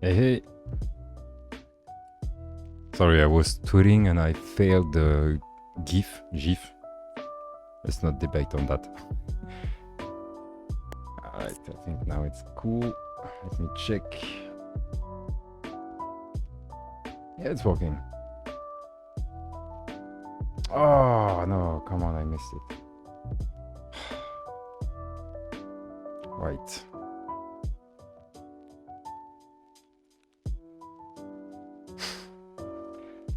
Hey, hey. Sorry, I was tweeting and I failed the GIF. Let's not debate on that. Alright, I think now it's cool. Let me check. Yeah, it's working. Oh, no, come on, I missed it. Right.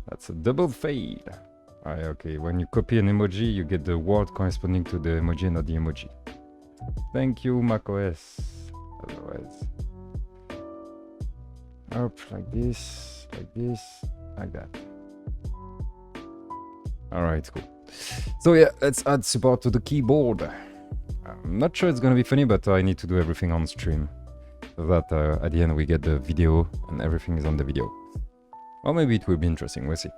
That's a double fail. Okay, when you copy an emoji, you get the word corresponding to the emoji and not the emoji. Thank you, macOS. Otherwise. Up, like this, like that. Alright, cool. So yeah, let's add support to the keyboard. I'm not sure it's gonna be funny, but I need to do everything on stream. So that at the end we get the video and everything is on the video. Or maybe it will be interesting, we'll see.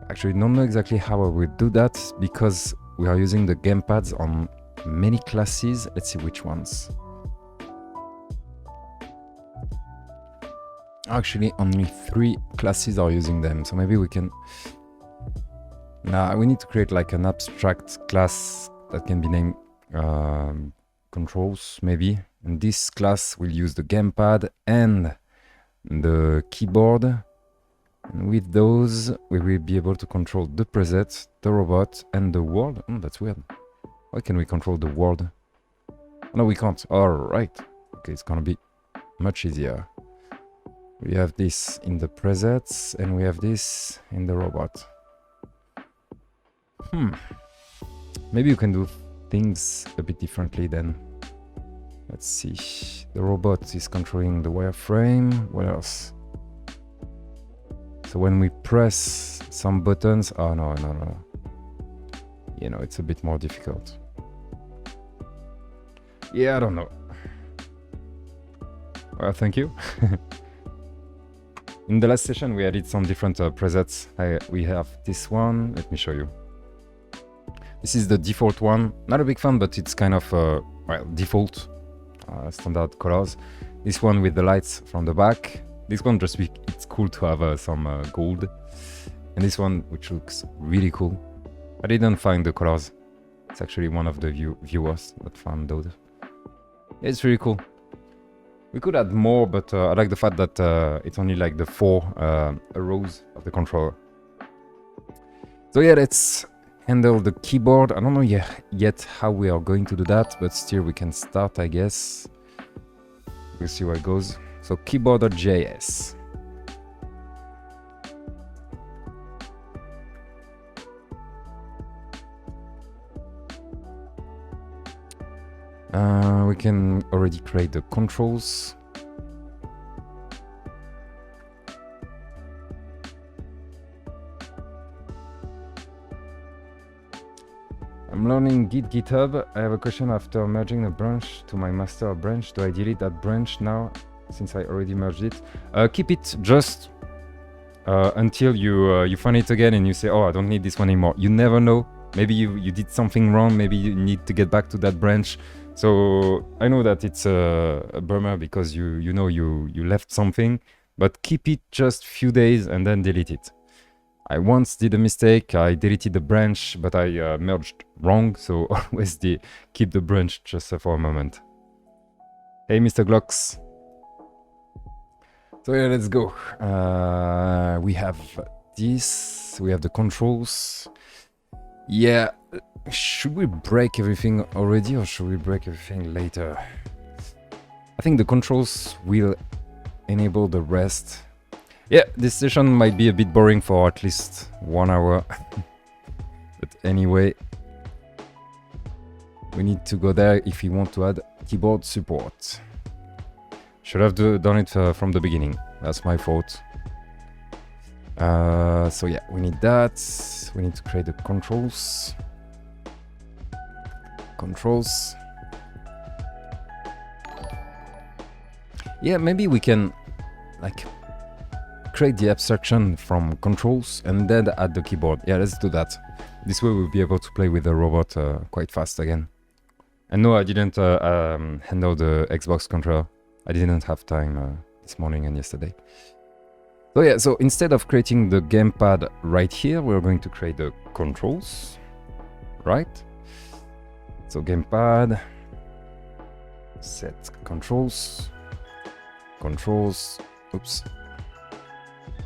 Actually, don't know exactly how I will do that because we are using the gamepads on many classes. Let's see which ones. Actually, only 3 classes are using them, so maybe we can... Nah, we need to create like an abstract class that can be named controls, maybe. And this class will use the gamepad and the keyboard. And with those, we will be able to control the preset, the robot, and the world. Oh, that's weird. Why can we control the world? No, we can't. Alright. Okay, it's gonna be much easier. We have this in the presets, and we have this in the robot. Maybe you can do things a bit differently then. Let's see. The robot is controlling the wireframe. What else? So when we press some buttons... Oh, no. You know, it's a bit more difficult. Yeah, I don't know. Well, thank you. In the last session, we added some different presets. We have this one. Let me show you. This is the default one. Not a big fan, but it's kind of, well, default. Standard colors. This one with the lights from the back. This one just it's cool to have some gold. And this one, which looks really cool. I didn't find the colors. It's actually one of the viewers that found those. It's really cool. We could add more, but I like the fact that it's only like the 4 rows of the controller. So yeah, let's handle the keyboard. I don't know yet how we are going to do that, but still we can start, I guess. We'll see where it goes. So keyboard.js. We can already create the controls. I'm learning GitHub. I have a question after merging a branch to my master branch. Do I delete that branch now since I already merged it? Keep it just until you find it again and you say, oh, I don't need this one anymore. You never know. Maybe you did something wrong. Maybe you need to get back to that branch. So I know that it's a bummer because you know you left something, but keep it just few days and then delete it. I once did a mistake. I deleted the branch, but I merged wrong. So always keep the branch just for a moment. Hey, Mr. Glocks. So yeah, let's go. We have this. We have the controls. Yeah. Should we break everything already or should we break everything later? I think the controls will enable the rest. Yeah, this session might be a bit boring for at least 1 hour. But anyway, we need to go there if we want to add keyboard support. Should have done it from the beginning. That's my fault. So yeah, we need that. We need to create the controls. Yeah, maybe we can like create the abstraction from controls and then add the keyboard. Yeah, let's do that. This way we'll be able to play with the robot quite fast again. And no, I didn't handle the Xbox controller. I didn't have time this morning and yesterday. So yeah, so instead of creating the gamepad right here, we're going to create the controls, right? So gamepad, set controls, oops,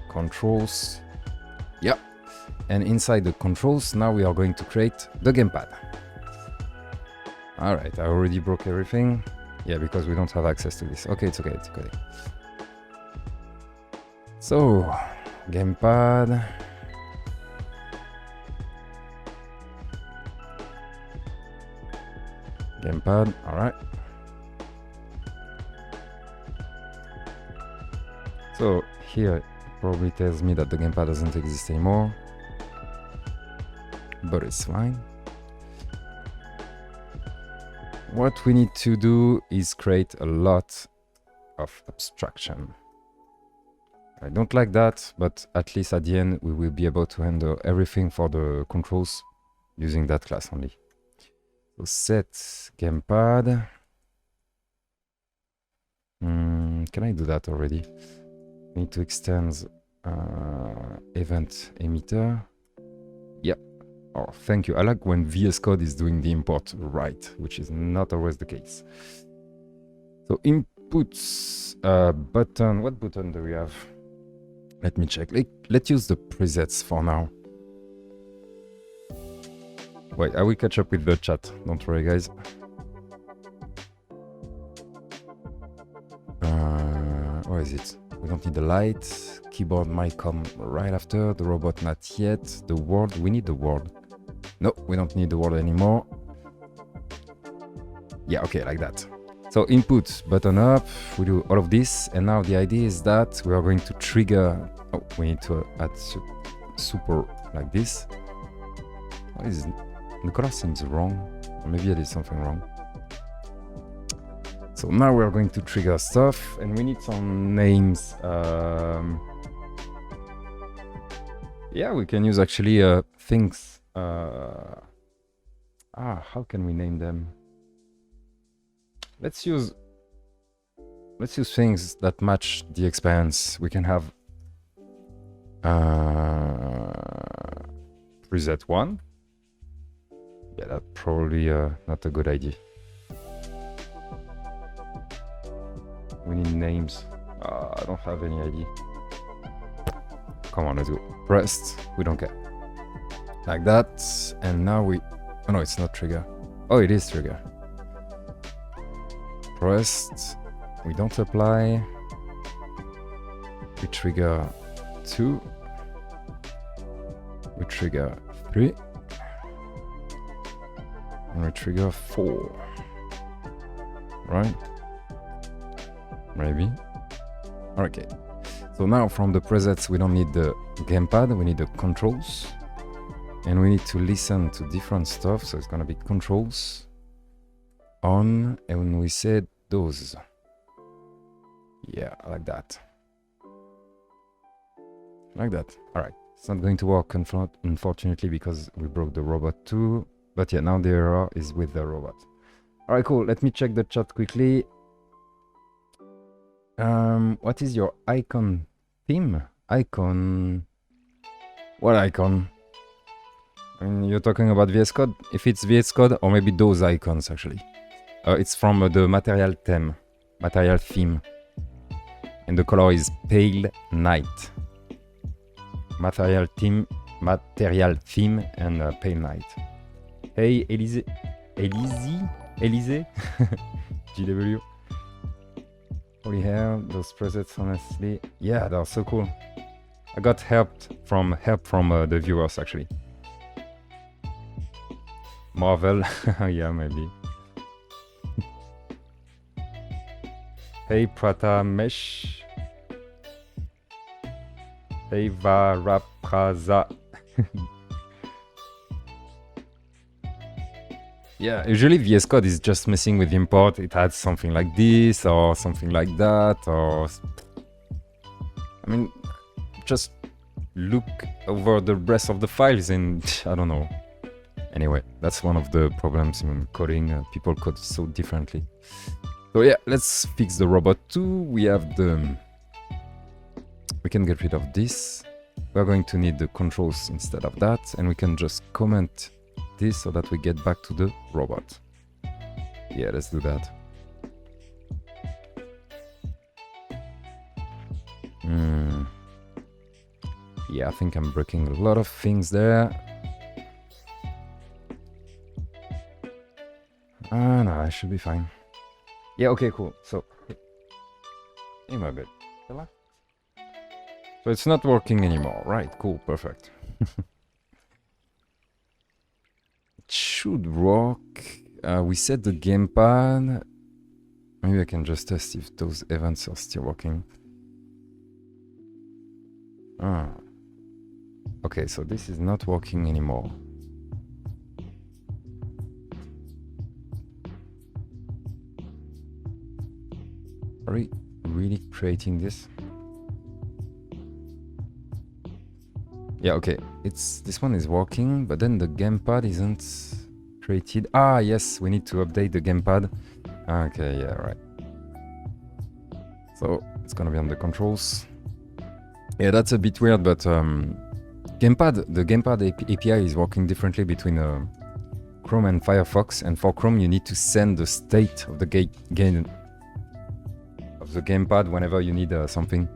controls, yeah. And inside the controls, now we are going to create the gamepad. All right, I already broke everything. Yeah, because we don't have access to this. Okay, it's okay, it's okay. So, gamepad. Gamepad, all right. So here it probably tells me that the gamepad doesn't exist anymore, but it's fine. What we need to do is create a lot of abstraction. I don't like that, but at least at the end we will be able to handle everything for the controls using that class only. So set gamepad. Can I do that already? Need to extend event emitter. Yep. Oh, thank you. I like when VS Code is doing the import right, which is not always the case. So inputs button. What button do we have? Let me check. Let's use the presets for now. Wait, I will catch up with the chat. Don't worry, guys. Where is it? We don't need the light. Keyboard might come right after. The robot, not yet. The word, we need the word. No, we don't need the word anymore. Yeah, okay, like that. So input, button up, we do all of this. And now the idea is that we are going to trigger... Oh, we need to add super like this. What is it? The color seems wrong. Or maybe I did something wrong. So now we are going to trigger stuff, and we need some names. Yeah, we can use actually things. How can we name them? Let's use things that match the experience. We can have preset 1. Yeah, that's probably not a good idea. We need names. I don't have any idea. Come on, let's go. Pressed. We don't care. Like that. And now we... Oh no, it's not trigger. Oh, it is trigger. Pressed. We don't apply. We trigger 2. We trigger 3. And we trigger 4. Right? Maybe. Okay. So now from the presets, we don't need the gamepad, we need the controls. And we need to listen to different stuff. So it's gonna be controls on, and when we said those. Yeah, like that. Like that. Alright. It's not going to work, unfortunately, because we broke the robot too. But yeah, now the error is with the robot. Alright, cool. Let me check the chat quickly. What is your icon theme? Icon... What icon? I mean, you're talking about VS Code? If it's VS Code, or maybe those icons, actually. It's from the material theme. Material theme. And the color is pale night. Material theme, and pale night. Hey, Elise? GW? Holy hell, those presets, honestly. Yeah, they're so cool. I got help from the viewers, actually. Marvel, yeah, maybe. Hey, Pratamesh. Hey, Varapraza. Yeah, usually VS Code is just messing with the import. It adds something like this or something like that, or... I mean, just look over the rest of the files and I don't know. Anyway, that's one of the problems in coding. People code so differently. So yeah, let's fix the robot too. We have the we can get rid of this. We're going to need the controls instead of that, and we can just comment this so that we get back to the robot. Yeah, let's do that. Yeah, I think I'm breaking a lot of things there. No, I should be fine. Yeah, okay, cool. So, in my bed. So it's not working anymore. Right, cool, perfect. It should work. We set the gamepad. Maybe I can just test if those events are still working. Okay, so this is not working anymore. Are we really creating this? Yeah, okay. This one is working, but then the gamepad isn't created. Ah, yes, we need to update the gamepad. Okay, yeah, right. So it's gonna be on the controls. Yeah, that's a bit weird, but the gamepad API is working differently between Chrome and Firefox. And for Chrome, you need to send the state of the gamepad whenever you need something,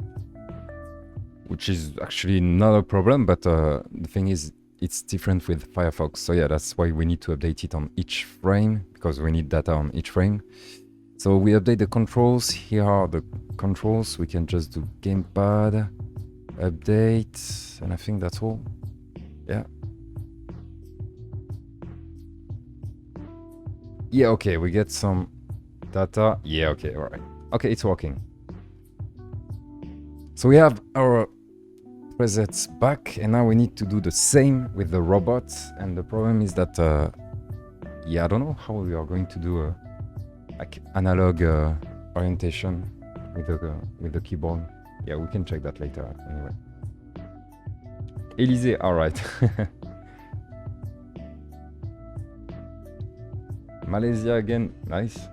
which is actually not a problem. But the thing is, it's different with Firefox. So yeah, that's why we need to update it on each frame, because we need data on each frame. So we update the controls. Here are the controls. We can just do gamepad update, and I think that's all. Yeah. Yeah, okay, we get some data. Yeah, okay, all right. Okay, it's working. So we have our presets back, and now we need to do the same with the robot. And the problem is that, yeah, I don't know how we are going to do like analog orientation with the keyboard. Yeah, we can check that later anyway. Élysée, all right. Malaysia again, nice.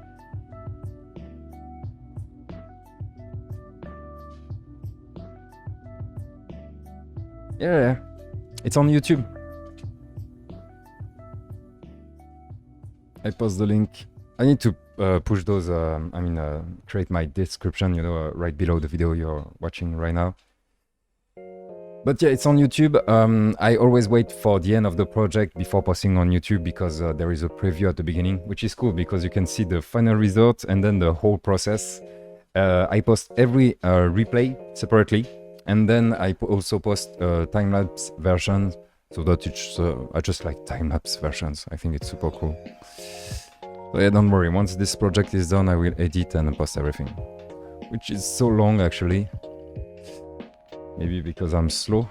Yeah, it's on YouTube. I post the link. I need to push those, create my description, right below the video you're watching right now. But yeah, it's on YouTube. I always wait for the end of the project before posting on YouTube, because there is a preview at the beginning, which is cool because you can see the final result and then the whole process. I post every replay separately, and then I also post time-lapse versions, so that it's, I just like time-lapse versions. I think it's super cool. So yeah, don't worry, once this project is done, I will edit and post everything. Which is so long, actually. Maybe because I'm slow.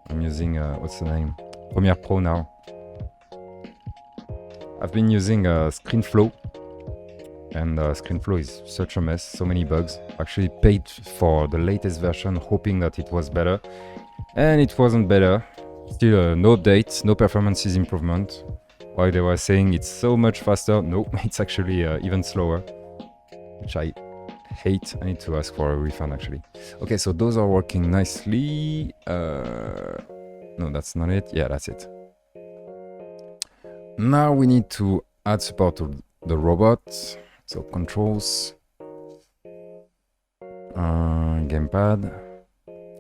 I'm using, what's the name? Premiere Pro now. I've been using ScreenFlow. And ScreenFlow is such a mess, so many bugs. Actually paid for the latest version, hoping that it was better. And it wasn't better. Still no updates, no performances improvement. While they were saying it's so much faster, no, it's actually even slower. Which I hate. I need to ask for a refund actually. Okay, so those are working nicely. No, that's not it. Yeah, that's it. Now we need to add support to the robot. So controls, gamepad.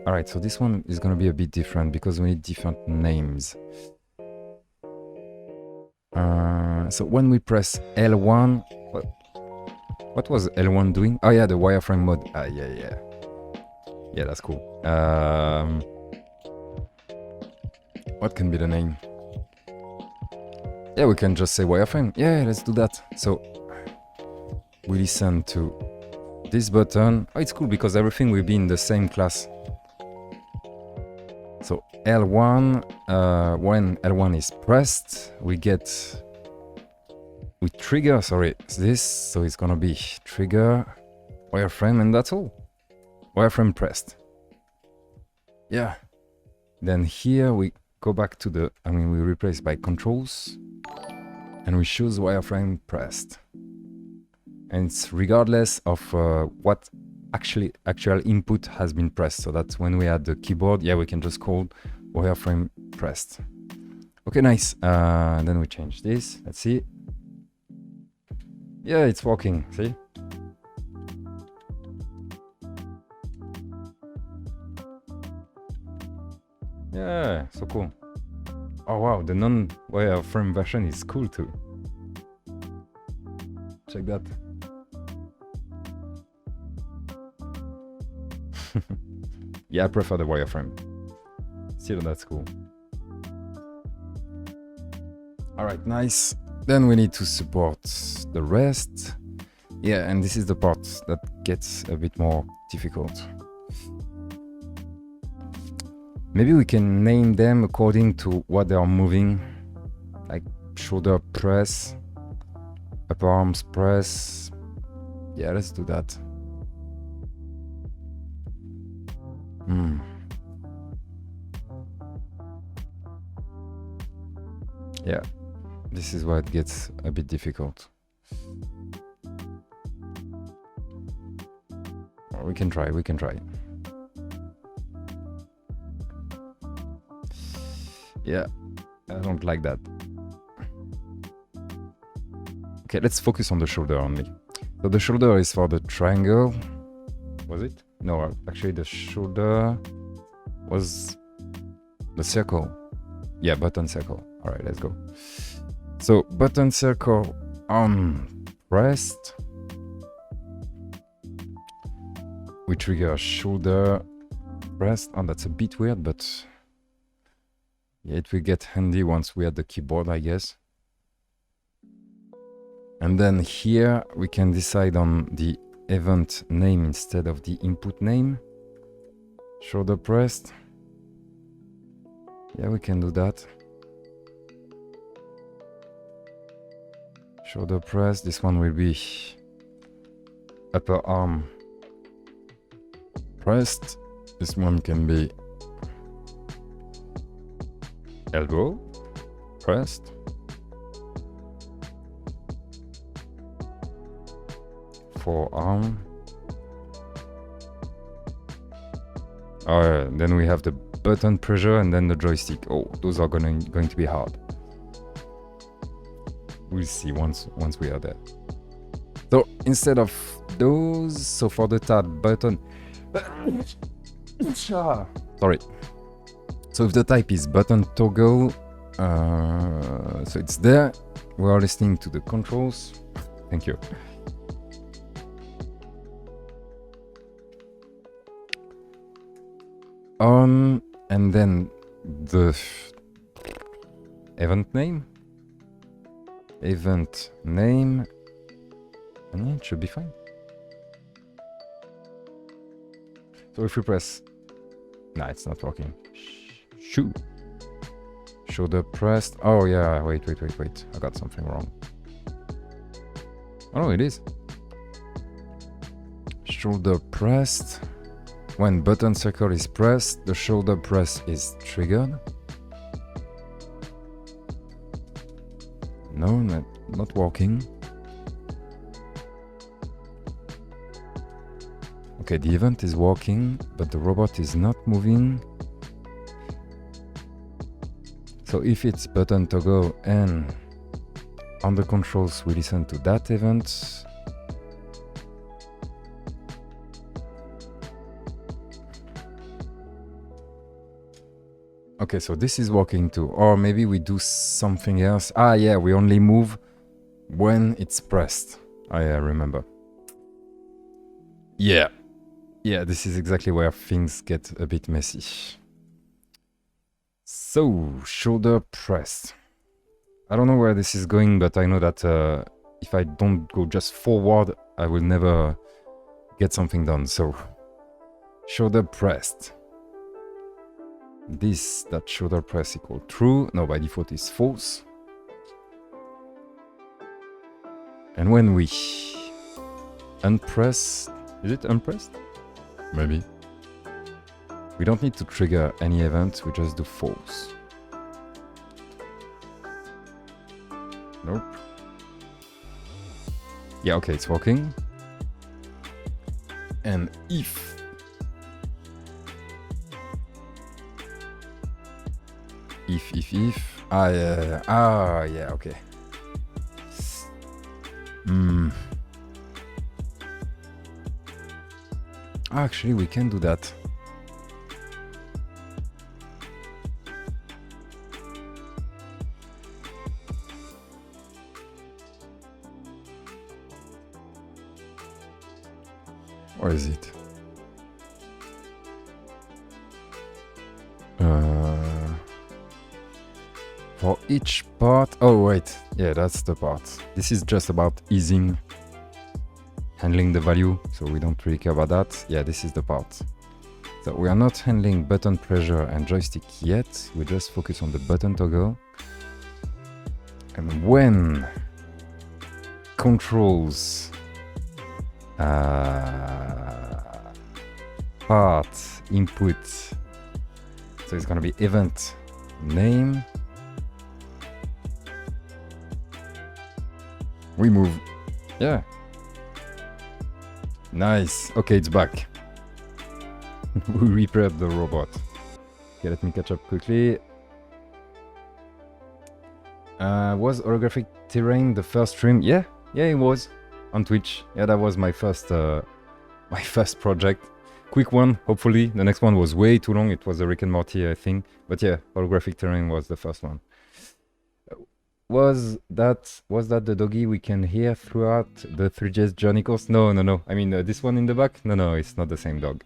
All right, so this one is gonna be a bit different because we need different names. So when we press L1, what was L1 doing? Oh yeah, the wireframe mode. Yeah, that's cool. What can be the name? Yeah, we can just say wireframe. Yeah, let's do that. So we listen to this button. Oh, it's cool because everything will be in the same class. So L1, when L1 is pressed, we trigger, this, so it's gonna be trigger, wireframe, and that's all. Wireframe pressed. Yeah. Then here we go back to the, we replace by controls, and we choose wireframe pressed. And it's regardless of what actual input has been pressed. So that's when we add the keyboard. Yeah, we can just call wireframe pressed. Okay, nice. Then we change this. Let's see. Yeah, it's working. See? Yeah, so cool. Oh wow, the non-wireframe version is cool too. Check that. Yeah, I prefer the wireframe. Still, that's cool. All right, nice. Then we need to support the rest. Yeah, and this is the part that gets a bit more difficult. Maybe we can name them according to what they are moving, like shoulder press, upper arms press. Yeah, let's do that. Yeah, this is where it gets a bit difficult. We can try. Yeah, I don't like that. Okay, let's focus on the shoulder only. So the shoulder is for the triangle. Was it? No, actually the shoulder was the circle. Yeah, button circle. All right, let's go. So button circle on pressed. We trigger shoulder pressed. Oh, that's a bit weird, but yeah, it will get handy once we add the keyboard, I guess. And then here we can decide on the event name instead of the input name. Shoulder pressed. Yeah, we can do that. Shoulder pressed. This one will be upper arm pressed. This one can be elbow pressed. Forearm. Then we have the button pressure and then the joystick. Oh, those are going to be hard. We'll see once we are there. So instead of those, so for the tab button, sorry. So if the type is button toggle, so it's there. We are listening to the controls. Thank you. And then the event name. Event name. And yeah, it should be fine. So if we press, nah, it's not working. Shoot. Shoulder pressed. Oh yeah, wait. I got something wrong. Oh, it is. Shoulder pressed. When button circle is pressed, the shoulder press is triggered. No, not working. Okay, the event is working, but the robot is not moving. So if it's button toggle and on the controls we listen to that event. Okay, so this is working too. Or maybe we do something else. Ah, yeah, we only move when it's pressed. I remember. Yeah. Yeah, this is exactly where things get a bit messy. So, shoulder pressed. I don't know where this is going, but I know that if I don't go just forward, I will never get something done. So, shoulder pressed. That shoulder press equal true. No, by default is false. And when we unpress, is it unpressed? Maybe. We don't need to trigger any event, we just do false. Nope. Yeah, okay, it's working. And if yeah, okay. Actually, we can do that. Where is it? For each part. Oh, wait. Yeah, that's the part. This is just about easing, handling the value. So we don't really care about that. Yeah, this is the part. So we are not handling button pressure and joystick yet. We just focus on the button toggle. And when controls part input, so it's gonna be event name, we move. Yeah, nice. Okay, it's back. We repaired the robot. Okay, let me catch up quickly. Was holographic terrain the first stream? Yeah, it was on Twitch. Yeah, that was my first project. Quick one, hopefully. The next one was way too long. It was a Rick and Morty thing. But yeah, holographic terrain was the first one. Was that the doggy we can hear throughout the Three.js Journey course? No. I mean, this one in the back? No, it's not the same dog.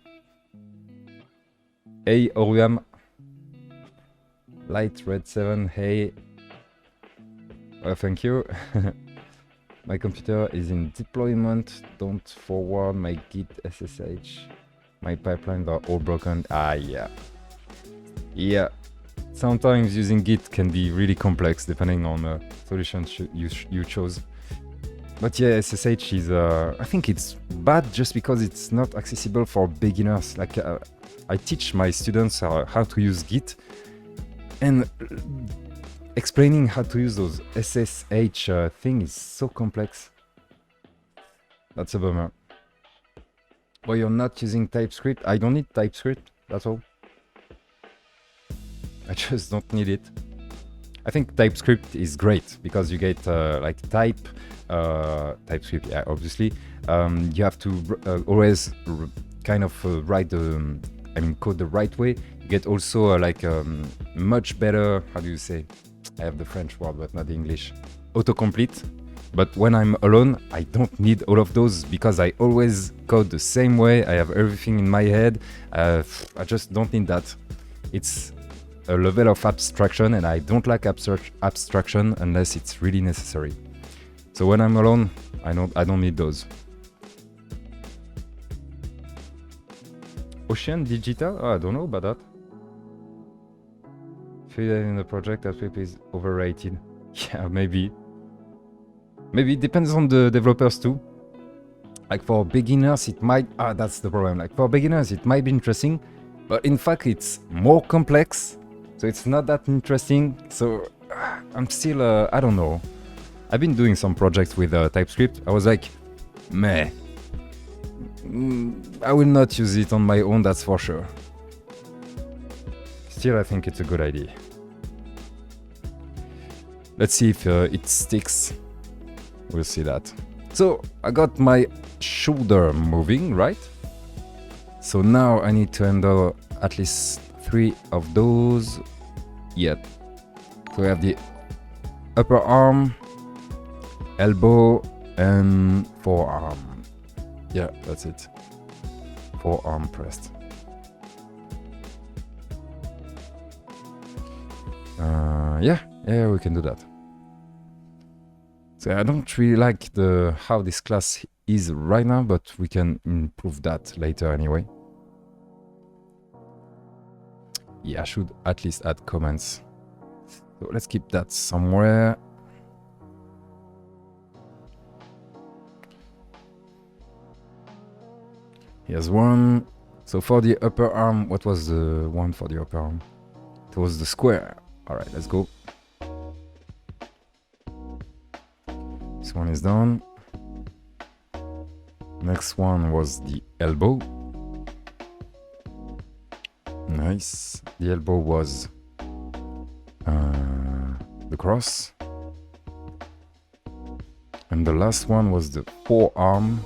Hey, Oriam. Light Red 7, hey. Thank you. My computer is in deployment. Don't forward my git SSH. My pipelines are all broken. Yeah. Sometimes using git can be really complex depending on the solution you chose. But yeah, SSH is, I think it's bad just because it's not accessible for beginners. Like, I teach my students how to use git, and explaining how to use those SSH thing is so complex. That's a bummer. Well, you're not using TypeScript. I don't need TypeScript, that's all. I just don't need it. I think TypeScript is great because you get like TypeScript, yeah, obviously. You have to always kind of write the, code the right way. You get also like much better, how do you say? I have the French word, but not the English. Autocomplete. But when I'm alone, I don't need all of those because I always code the same way. I have everything in my head. I just don't need that. It's a level of abstraction, and I don't like abstraction unless it's really necessary. So when I'm alone, I don't need those. Ocean Digital? Oh, I don't know about that. Feel that in the project that flip is overrated. Yeah, maybe. Maybe it depends on the developers too. Like for beginners, it might... that's the problem. Like for beginners, it might be interesting, but in fact, it's more complex. So it's not that interesting. So I'm still, I don't know. I've been doing some projects with TypeScript. I was like, meh. I will not use it on my own, that's for sure. Still, I think it's a good idea. Let's see if it sticks. We'll see that. So I got my shoulder moving, right? So now I need to handle at least 3 of those. Yet. So we have the upper arm, elbow, and forearm. Yeah, that's it. Forearm pressed. Yeah, we can do that. So I don't really like how this class is right now, but we can improve that later anyway. Yeah, I should at least add comments. So let's keep that somewhere. Here's one. So for the upper arm, what was the one for the upper arm? It was the square. All right, let's go. This one is done. Next one was the elbow. Nice. The elbow was the cross. And the last one was the forearm.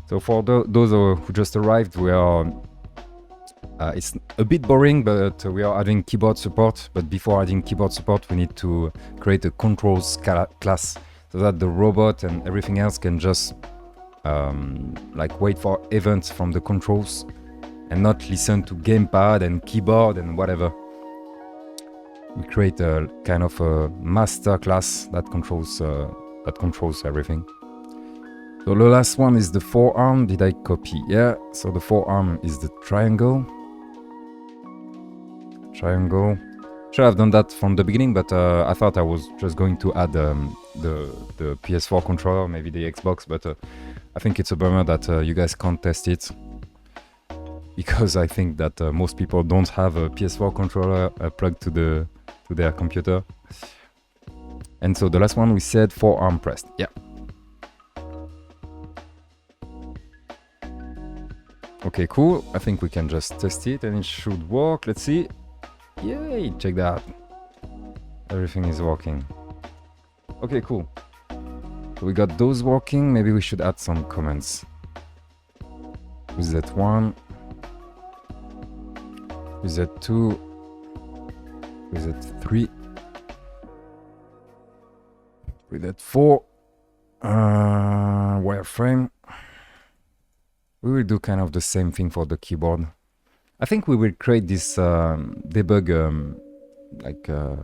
So for those who just arrived, we are it's a bit boring, but we are adding keyboard support. But before adding keyboard support, we need to create a controls class so that the robot and everything else can just like wait for events from the controls and not listen to gamepad and keyboard and whatever. We create a kind of a master class that controls everything. So the last one is the forearm. Did I copy? Yeah. So the forearm is the triangle. Should have done that from the beginning, but I thought I was just going to add the PS4 controller, maybe the Xbox, but I think it's a bummer that you guys can't test it, because I think that most people don't have a PS4 controller plugged to their computer. And so the last one we said forearm pressed. Yeah. Okay, cool. I think we can just test it and it should work. Let's see. Yay, check that. Everything is working. Okay, cool. So we got those working. Maybe we should add some comments. With that one. With that two. With that three. With that four. Wireframe. We will do kind of the same thing for the keyboard. I think we will create this debug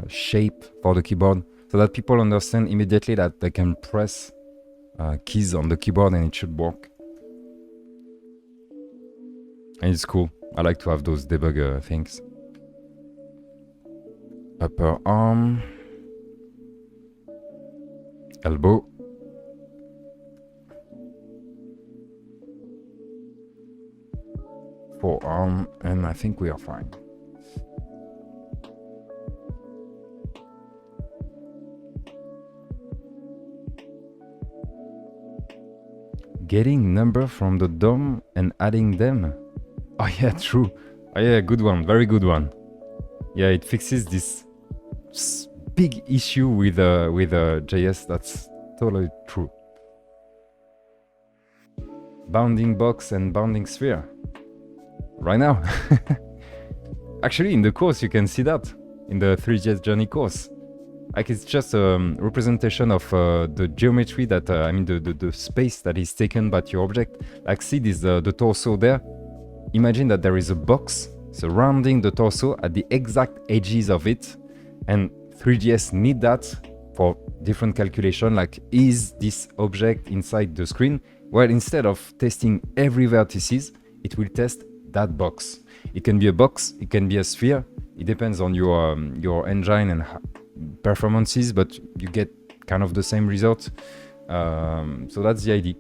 shape for the keyboard so that people understand immediately that they can press keys on the keyboard and it should work. And it's cool. I like to have those debug things. Upper arm. Elbow. Forearm, and I think we are fine. Getting number from the DOM and adding them. Oh yeah, true. Oh yeah, good one, very good one. Yeah, it fixes this big issue with JS. That's totally true. Bounding box and bounding sphere. Right now. Actually, in the course, you can see that in the Three.js Journey course. Like, it's just a representation of the geometry that, I mean, the space that is taken by your object. Like, see this, the torso there? Imagine that there is a box surrounding the torso at the exact edges of it. And Three.js need that for different calculation. Like, is this object inside the screen? Well, instead of testing every vertices, it will test that box. It can be a box, it can be a sphere. It depends on your engine and performances, but you get kind of the same result. So that's the idea.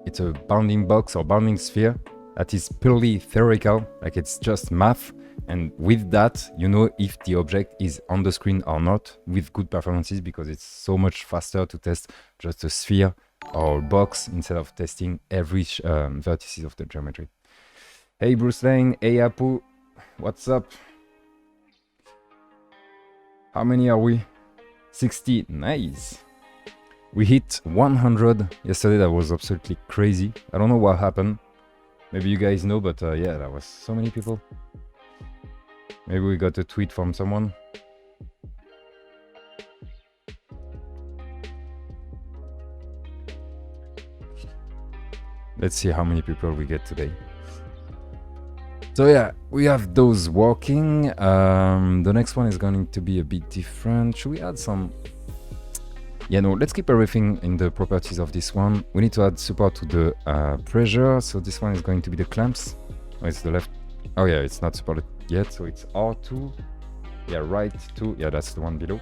It's a bounding box or bounding sphere that is purely theoretical, like it's just math. And with that, you know if the object is on the screen or not with good performances, because it's so much faster to test just a sphere or box instead of testing every vertices of the geometry. Hey Bruce Lane, hey Apu, what's up? How many are we? 60, nice. We hit 100 yesterday, that was absolutely crazy. I don't know what happened. Maybe you guys know, but yeah, that was so many people. Maybe we got a tweet from someone. Let's see how many people we get today. So yeah, we have those working. The next one is going to be a bit different. Should we add some? Yeah, no, let's keep everything in the properties of this one. We need to add support to the pressure. So this one is going to be the clamps. Oh, it's the left. Oh yeah, it's not supported yet. So it's R2. Yeah, right 2. Yeah, that's the one below.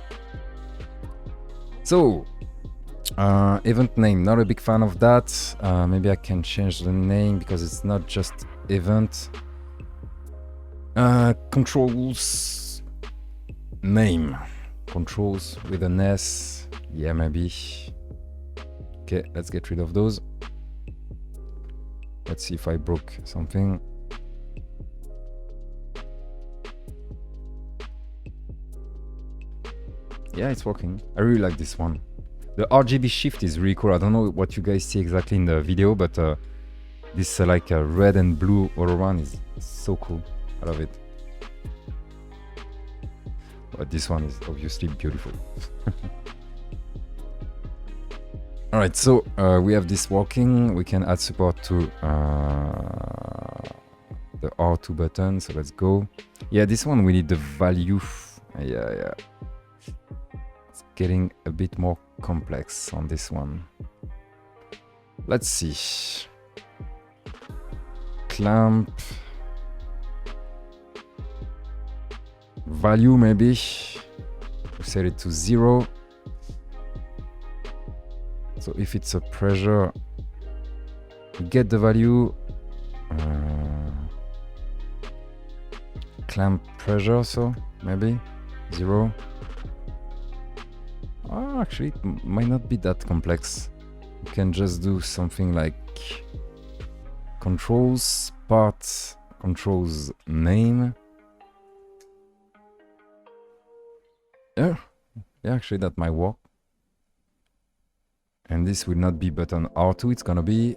So, event name, not a big fan of that. Maybe I can change the name because it's not just event. Controls name. Controls with an S. Yeah, maybe. Okay, let's get rid of those. Let's see if I broke something. Yeah, it's working. I really like this one. The RGB shift is really cool. I don't know what you guys see exactly in the video, but this like red and blue all around is so cool. I love it. But this one is obviously beautiful. Alright, so we have this working. We can add support to the R2 button. So let's go. Yeah, this one we need the value. Yeah. It's getting a bit more complex on this one. Let's see. Clamp. Value maybe. We set it to 0. So if it's a pressure, we get the value. Clamp pressure, so maybe 0. Oh, actually, it might not be that complex. You can just do something like controls, part, controls name. Yeah, actually that might work. And this will not be button R2, it's gonna be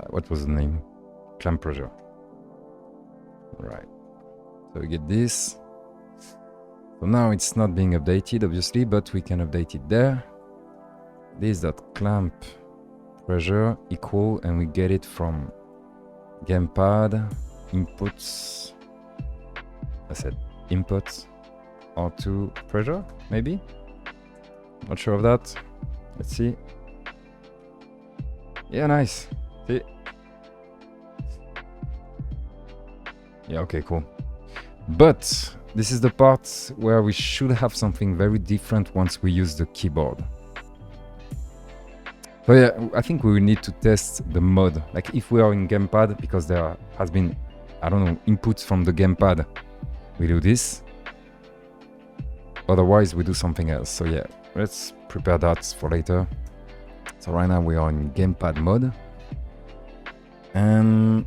what was the name? Clamp pressure. Right. So we get this. So now it's not being updated obviously, but we can update it there. This dot clamp pressure equal, and we get it from gamepad inputs. I said inputs R2 pressure, maybe? Not sure of that. Let's see. Yeah, nice. See? Yeah, okay, cool. But this is the part where we should have something very different once we use the keyboard. So yeah, I think we will need to test the mode. Like if we are in gamepad, because there has been, I don't know, inputs from the gamepad, we do this. Otherwise, we do something else. So yeah, let's prepare that for later. So right now we are in gamepad mode. And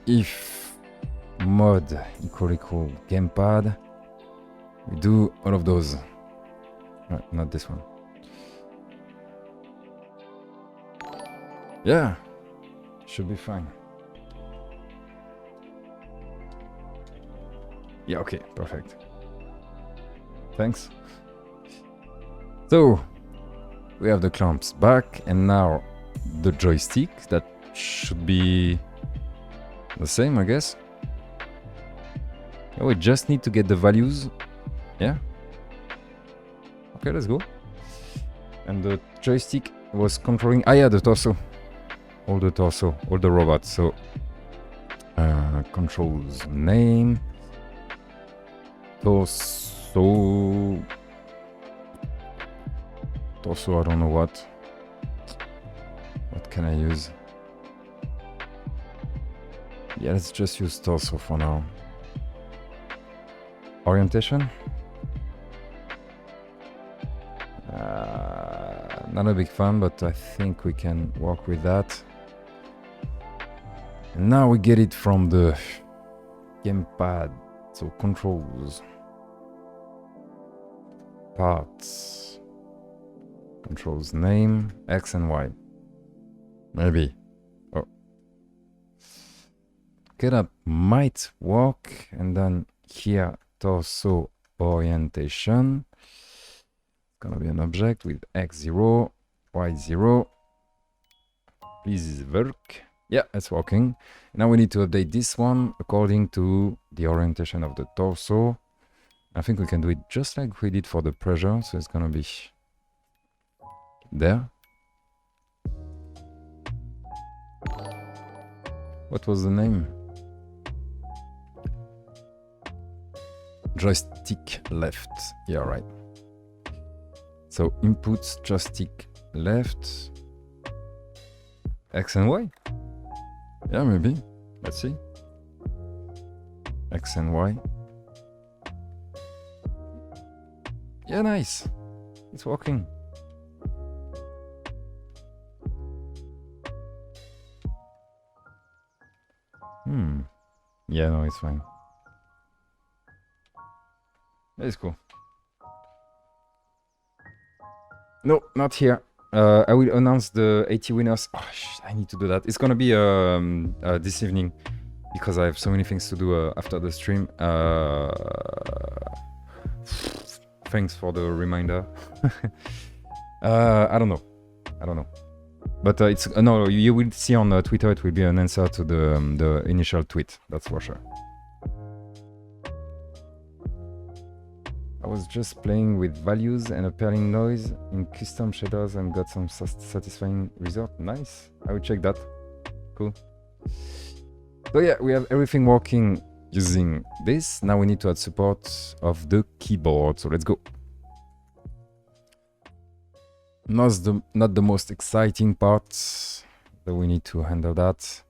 if mode equal gamepad, we do all of those. Not this one. Yeah, should be fine. Yeah, okay, perfect. Thanks. So we have the clamps back, and now the joystick that should be the same, I guess. Oh, we just need to get the values. Yeah. Okay, let's go. And the joystick was controlling. Ah, yeah, the torso. All the torso, all the robots. So controls name. Torso, I don't know what can I use. Yeah, let's just use torso for now. Orientation, not a big fan, but I think we can work with that. And now we get it from the gamepad. So controls, parts, controls name, X and Y. Maybe. Oh. Okay, that might work. And then here, torso orientation. It's gonna be an object with X0, Y0. Please work. Yeah, it's working. Now we need to update this one according to the orientation of the torso. I think we can do it just like we did for the pressure. So it's gonna be there. What was the name? Joystick left. Yeah, right. So inputs, joystick left. X and Y? Yeah, maybe. Let's see. X and Y. Yeah, nice. It's working. Yeah, no, it's fine. It's cool. No, not here. I will announce the 80 winners. Oh, I need to do that. It's gonna be this evening because I have so many things to do after the stream. Thanks for the reminder. I don't know. But it's no. You will see on Twitter. It will be an answer to the initial tweet. That's for sure. I was just playing with values and applying noise in custom shaders and got some satisfying result. Nice. I will check that. Cool. So yeah, we have everything working using this. Now we need to add support of the keyboard. So let's go. Not the most exciting part, but we need to handle that.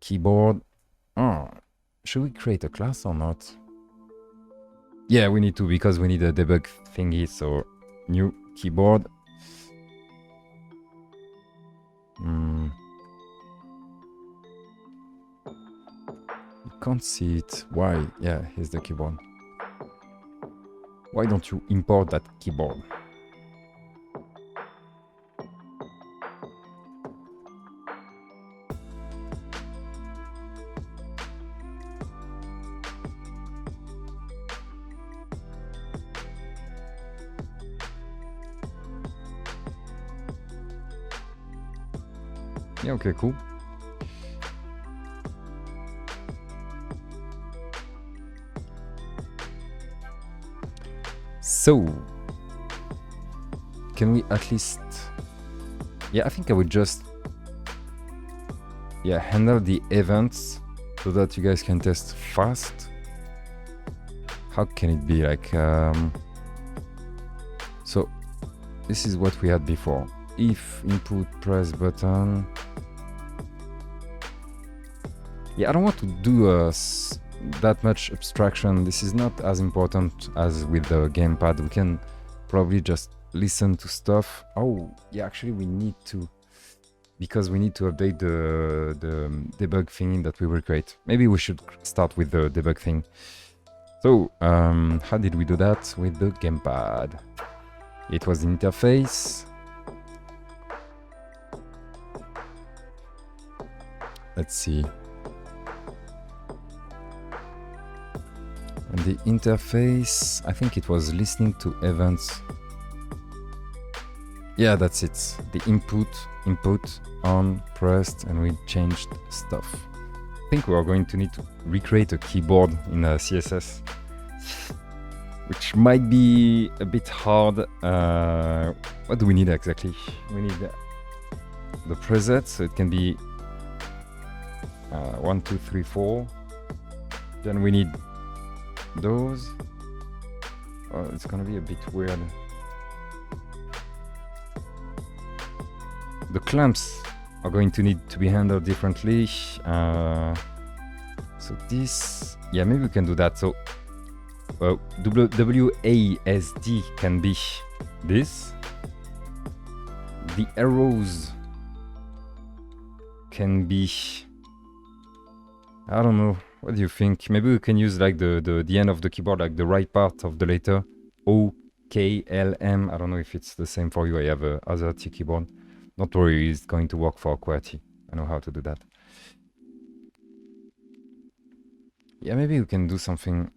Keyboard. Oh, should we create a class or not? Yeah, we need to because we need a debug thingy. So new keyboard. You can't see it. Why? Yeah, here's the keyboard. Why don't you import that keyboard? Yeah, okay, cool. So, can we at least... Yeah, I think I would just... Yeah, handle the events so that you guys can test fast. How can it be like... So, this is what we had before. If input press button... Yeah, I don't want to do that much abstraction. This is not as important as with the gamepad. We can probably just listen to stuff. Oh, yeah, actually we need to, because we need to update the debug thing that we will create. Maybe we should start with the debug thing. So, how did we do that with the gamepad? It was the interface. Let's see. And the interface, I think it was listening to events. Yeah, that's it. The input, on, pressed, and we changed stuff. I think we are going to need to recreate a keyboard in CSS, which might be a bit hard. What do we need exactly? We need the preset, so it can be 1, 2, 3, 4. Then we need those. Oh, it's gonna be a bit weird. The clamps are going to need to be handled differently. So this, yeah, maybe we can do that. So WASD can be this. The arrows can be, I don't know. What do you think? Maybe we can use like the end of the keyboard, like the right part of the letter O, K, L, M. I don't know if it's the same for you. I have a AZERTY keyboard. Don't worry, it's going to work for QWERTY. I know how to do that. Yeah, maybe we can do something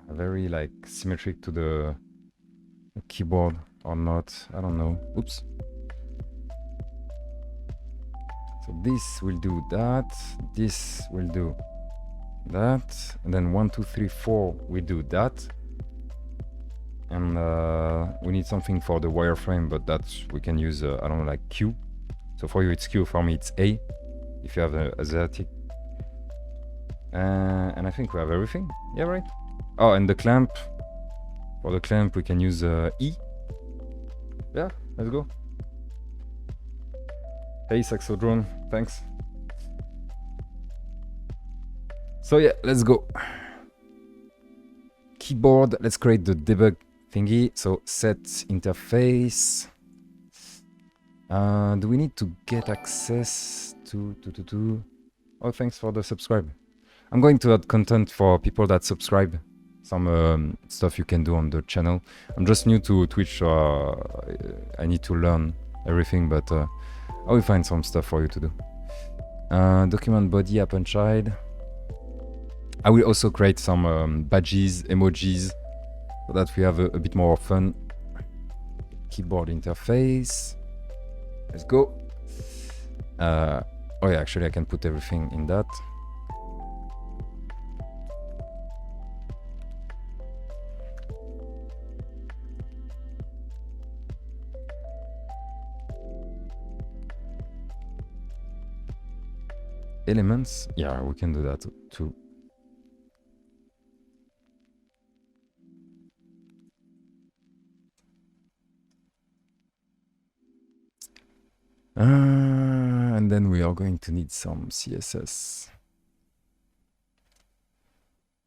very like symmetric to the keyboard or not. I don't know. Oops. So this will do that. This will do that, and then 1, 2, 3, 4 we do that, and we need something for the wireframe, but that we can use I don't know, like Q. So for you it's Q, for me it's A if you have a AZERTY. And I think we have everything. Yeah, right. Oh, and the clamp, for the clamp we can use E. Yeah, let's go. Hey Saxo Drone, thanks. So yeah, let's go. Keyboard, let's create the debug thingy. So set interface. Do we need to get access to? Oh, thanks for the subscribe. I'm going to add content for people that subscribe. Some stuff you can do on the channel. I'm just new to Twitch, so I need to learn everything, but I will find some stuff for you to do. Document body, app and child. I will also create some badges, emojis, so that we have a bit more fun. Keyboard interface. Let's go. Oh yeah, actually I can put everything in that. Elements, yeah, we can do that too. And then we are going to need some CSS.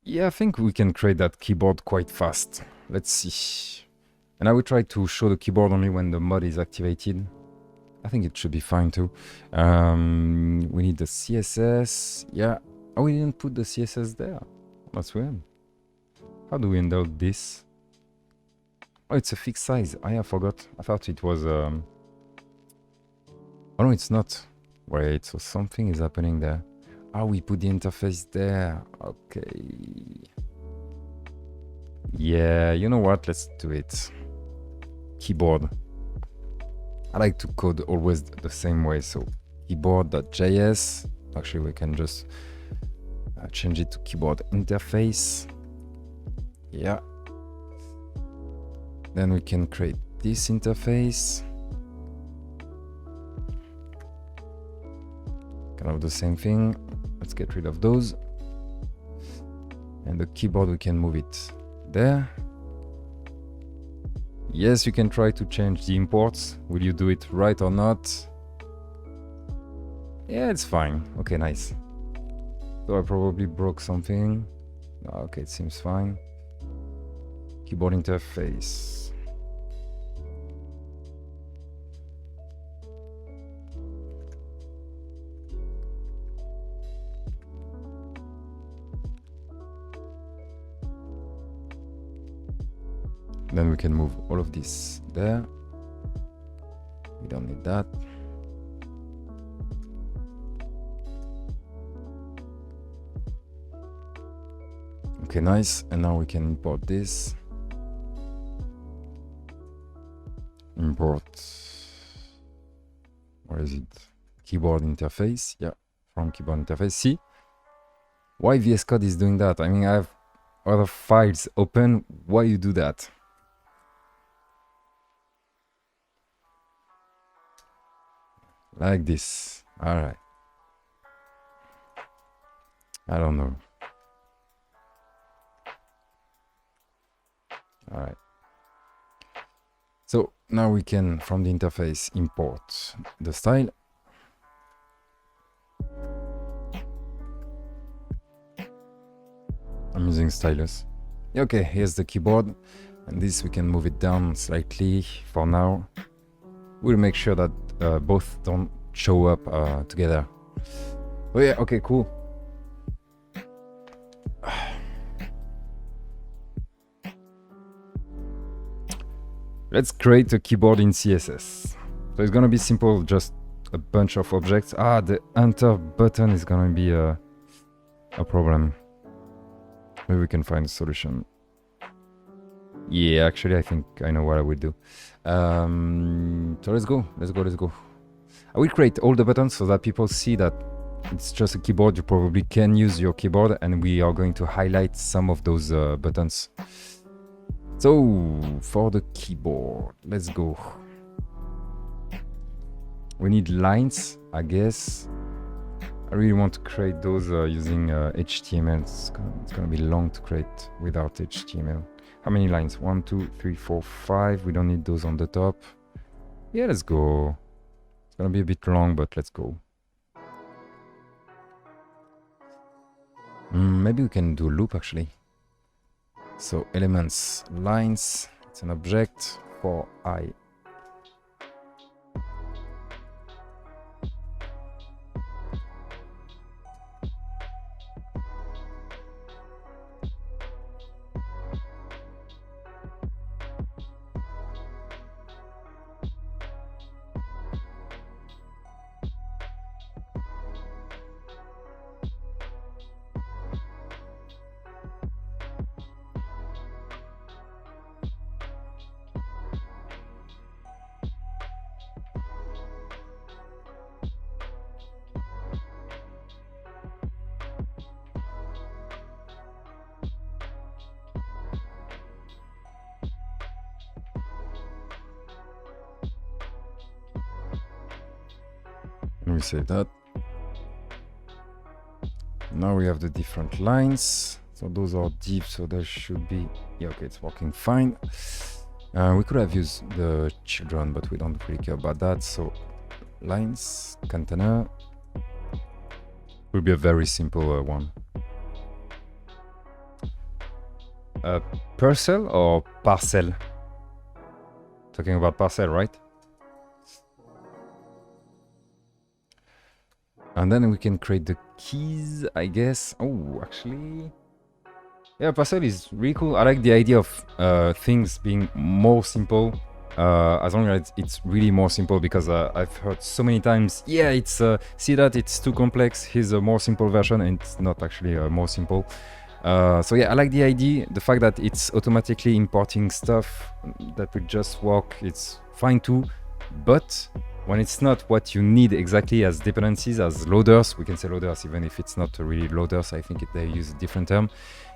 Yeah, I think we can create that keyboard quite fast. Let's see. And I will try to show the keyboard only when the mod is activated. I think it should be fine too. We need the CSS. Yeah. Oh, we didn't put the CSS there. That's weird. How do we handle this? Oh, it's a fixed size. I forgot. I thought it was... Oh no, it's not. Wait, so something is happening there. Oh, we put the interface there. Okay. Yeah, you know what? Let's do it. Keyboard. I like to code always the same way. So keyboard.js. Actually, we can just change it to keyboard interface. Yeah. Then we can create this interface. Kind of the same thing. Let's get rid of those. And the keyboard, we can move it there. Yes, you can try to change the imports. Will you do it right or not? Yeah, it's fine. Okay, nice. So I probably broke something. Okay, it seems fine. Keyboard interface. Then we can move all of this there. We don't need that. Okay, nice. And now we can import this. Import. Where is it? Keyboard interface. Yeah, from keyboard interface. See? Why VS Code is doing that? I mean, I have other files open. Why you do that? Like this. All right. I don't know. All right. So now we can, from the interface, import the style. I'm using stylus. Okay, here's the keyboard. And this, we can move it down slightly for now. We'll make sure that both don't show up together. Oh yeah, okay, cool. Let's create a keyboard in CSS. So it's gonna be simple, just a bunch of objects. Ah, the enter button is gonna be a problem. Maybe we can find a solution. Yeah, actually, I think I know what I would do. So let's go. I will create all the buttons so that people see that it's just a keyboard. You probably can use your keyboard, and we are going to highlight some of those buttons. So for the keyboard, let's go. We need lines, I guess. I really want to create those using HTML. It's gonna be long to create without HTML. How many lines? 1, 2, 3, 4, 5. We don't need those on the top. Yeah, let's go. It's gonna be a bit long, but let's go. Maybe we can do a loop actually. So elements, lines, it's an object for I. Let me save that. Now we have the different lines. So those are deep, so there should be... Yeah, okay, it's working fine. We could have used the children, but we don't really care about that. So lines, container will be a very simple one. Parcel or parcel? Talking about parcel, right? And then we can create the keys, I guess. Oh, actually... Yeah, parcel is really cool. I like the idea of things being more simple. As long as it's really more simple, because I've heard so many times, yeah, it's see that it's too complex, here's a more simple version, and it's not actually more simple. So yeah, I like the idea, the fact that it's automatically importing stuff that will just work, it's fine too. But when it's not what you need exactly as dependencies, as loaders, we can say loaders even if it's not really loaders, I think they use a different term.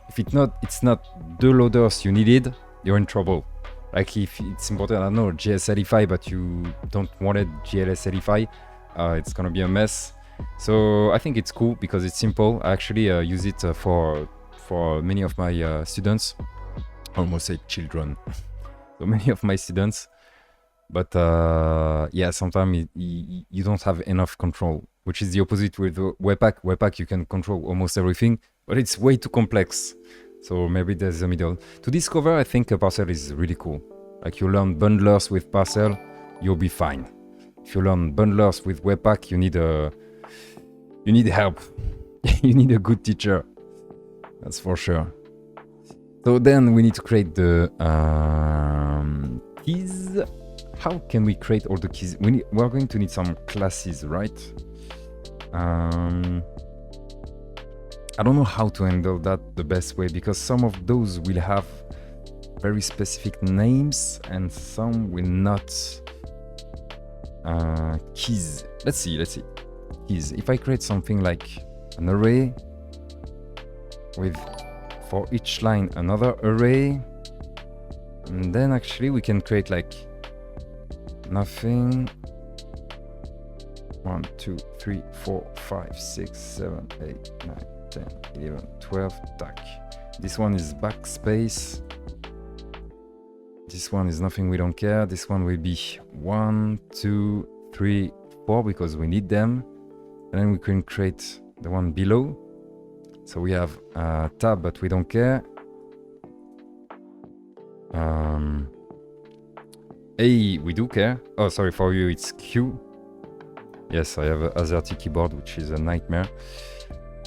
If it's not the loaders you needed, you're in trouble. Like if it's important, I don't know, JS85, but you don't want it GLS85, it's gonna be a mess. So I think it's cool because it's simple. I actually use it for many of my students. I almost say children. So many of my students. But yeah, sometimes you don't have enough control, which is the opposite with Webpack. Webpack, you can control almost everything, but it's way too complex. So maybe there's a middle. To discover, I think a parcel is really cool. Like you learn bundlers with parcel, you'll be fine. If you learn bundlers with Webpack, you need help. You need a good teacher. That's for sure. So then we need to create the keys. How can we create all the keys? We're going to need some classes, right? I don't know how to handle that the best way, because some of those will have very specific names and some will not. Keys. Let's see. Keys. If I create something like an array with, for each line, another array, and then actually we can create like nothing. 1, 2, 3, 4, 5, 6, 7, 8, 9, 10, 11, 12, tac. This one is backspace. This one is nothing, we don't care. This one will be 1, 2, 3, 4 because we need them. And then we can create the one below. So we have tab, but we don't care. A, we do care. Oh, sorry, for you it's Q. Yes, I have a AZERTY keyboard, which is a nightmare.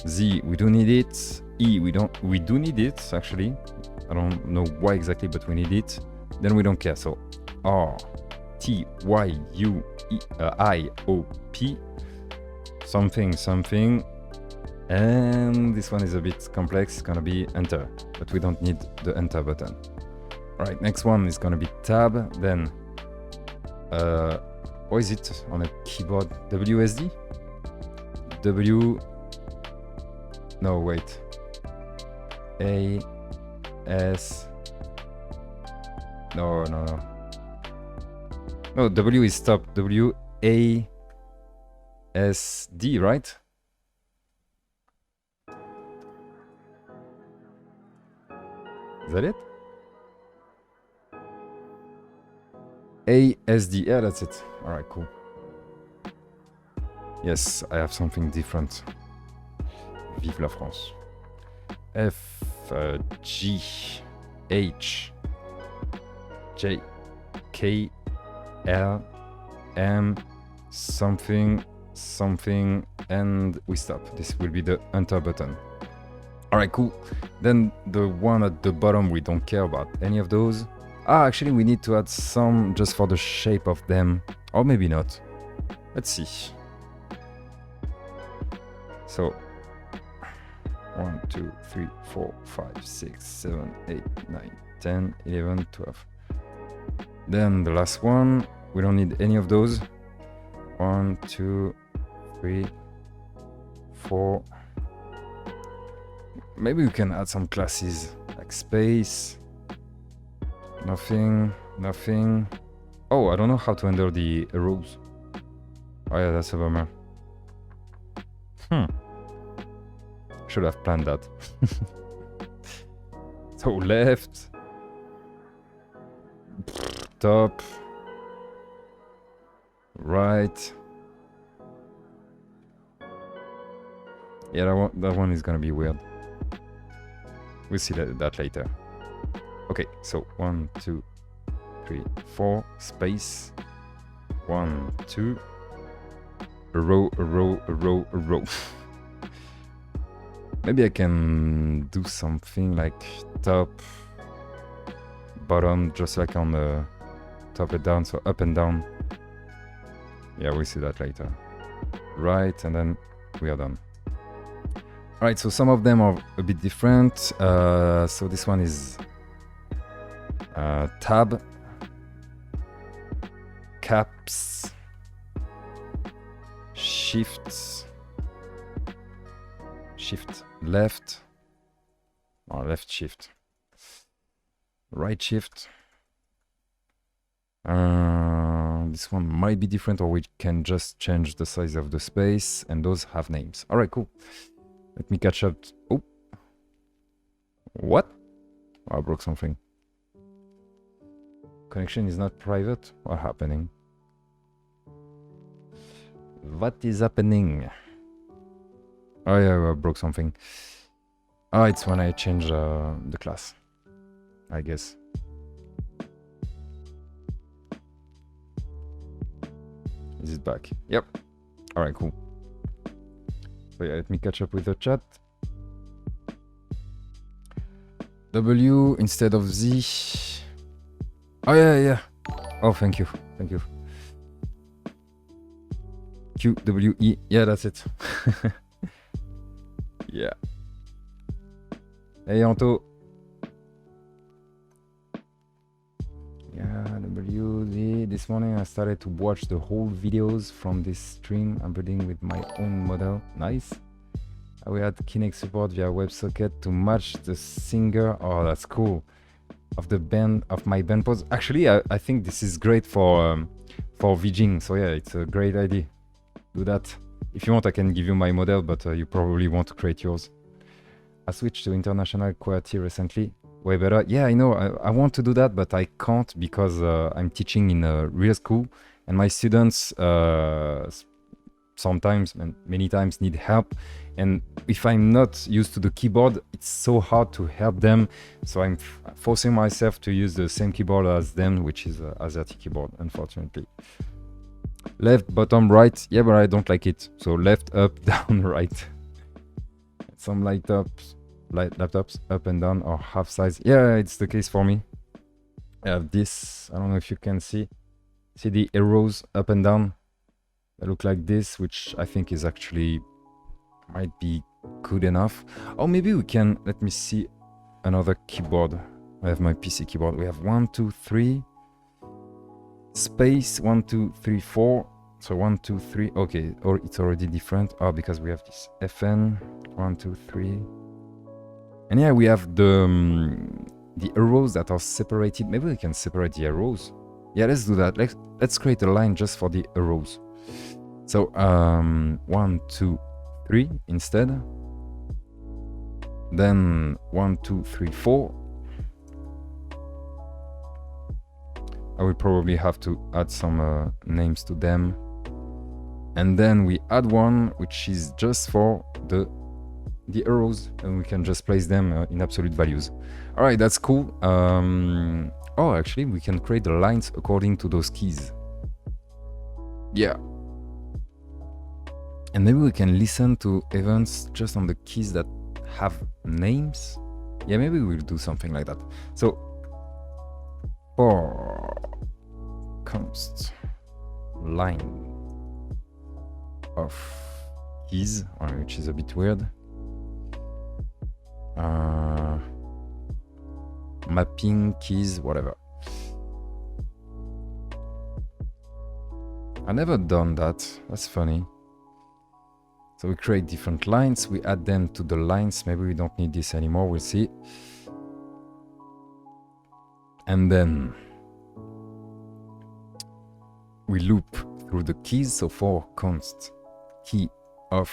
Z, we do need it. E, we do need it, actually. I don't know why exactly, but we need it. Then we don't care. So R, T, Y, U, E, I, O, P. Something. And this one is a bit complex. It's gonna be enter, but we don't need the enter button. All right, next one is gonna be tab. Then, what is it on a keyboard? WSD? W. No, wait. A. S. No. No, W is stop. W. A. S. D, right? Is that it? ASD, yeah, that's it. All right, cool. Yes, I have something different. Vive la France. F, G, H, J, K, L, M, something, and we stop. This will be the enter button. All right, cool. Then the one at the bottom, we don't care about any of those. Actually, we need to add some just for the shape of them. Or maybe not. Let's see. So, 1, 2, 3, 4, 5, 6, 7, 8, 9, 10, 11, 12. Then the last one, we don't need any of those. 1, 2, 3, 4. Maybe we can add some classes like space. Nothing. Oh, I don't know how to handle the arrows. Oh yeah, that's a bummer. Should have planned that. So left, top, right. Yeah, that one is gonna be weird. We'll see that later. Okay, so 1, 2, 3, 4, space. 1, 2. A row, a row, a row, a row. Maybe I can do something like top, bottom, just like on the top and down, so up and down. Yeah, we'll see that later. Right, and then we are done. Alright, so some of them are a bit different. So this one is tab, caps, shift, left, or left shift, right shift. This one might be different, or we can just change the size of the space, and those have names. Alright, cool. Let me catch up. Oh, what? Oh, I broke something. Connection is not private. What's happening? What is happening? Oh yeah, I broke something. Oh, it's when I change the class, I guess. Is it back? Yep. Alright, cool. So yeah, let me catch up with the chat. W instead of Z. Oh yeah. Oh, thank you. Q, W, E. Yeah, that's it. Yeah. Hey, Anto. Yeah, W, Z. This morning I started to watch the whole videos from this stream I'm building with my own model. Nice. We had Kinect support via WebSocket to match the singer. Oh, that's cool. Of the band, of my band pose. Actually, I think this is great for VJing. So yeah, it's a great idea. Do that. If you want, I can give you my model, but you probably want to create yours. I switched to international QWERTY recently. Way better. Yeah, I know. I want to do that, but I can't because I'm teaching in a real school, and my students sometimes and many times need help. And if I'm not used to the keyboard, it's so hard to help them. So I'm forcing myself to use the same keyboard as them, which is a AZERTY keyboard, unfortunately. Left, bottom, right. Yeah, but I don't like it. So left, up, down, right. Some laptops up and down or half size. Yeah, it's the case for me. I have this. I don't know if you can see the arrows up and down. They look like this, which I think is actually might be good enough. Or maybe we can, let me see another keyboard. I have my PC keyboard. We have 1, 2, 3 space 1, 2, 3, 4. So 1, 2, 3. Okay, or it's already different. Oh, because we have this FN 1, 2, 3. And yeah, we have the arrows that are separated. Maybe we can separate the arrows. Yeah, let's do that. Let's create a line just for the arrows. So 1, 2, 3 instead. Then 1, 2, 3, 4. I will probably have to add some names to them. And then we add one which is just for the arrows, and we can just place them in absolute values. All right, that's cool. Oh, actually, we can create the lines according to those keys. Yeah. And maybe we can listen to events just on the keys that have names. Yeah, maybe we'll do something like that. So for const line of keys, which is a bit weird. Mapping keys, whatever. I never done that. That's funny. So we create different lines, we add them to the lines. Maybe we don't need this anymore, we'll see. And then we loop through the keys. So for const key of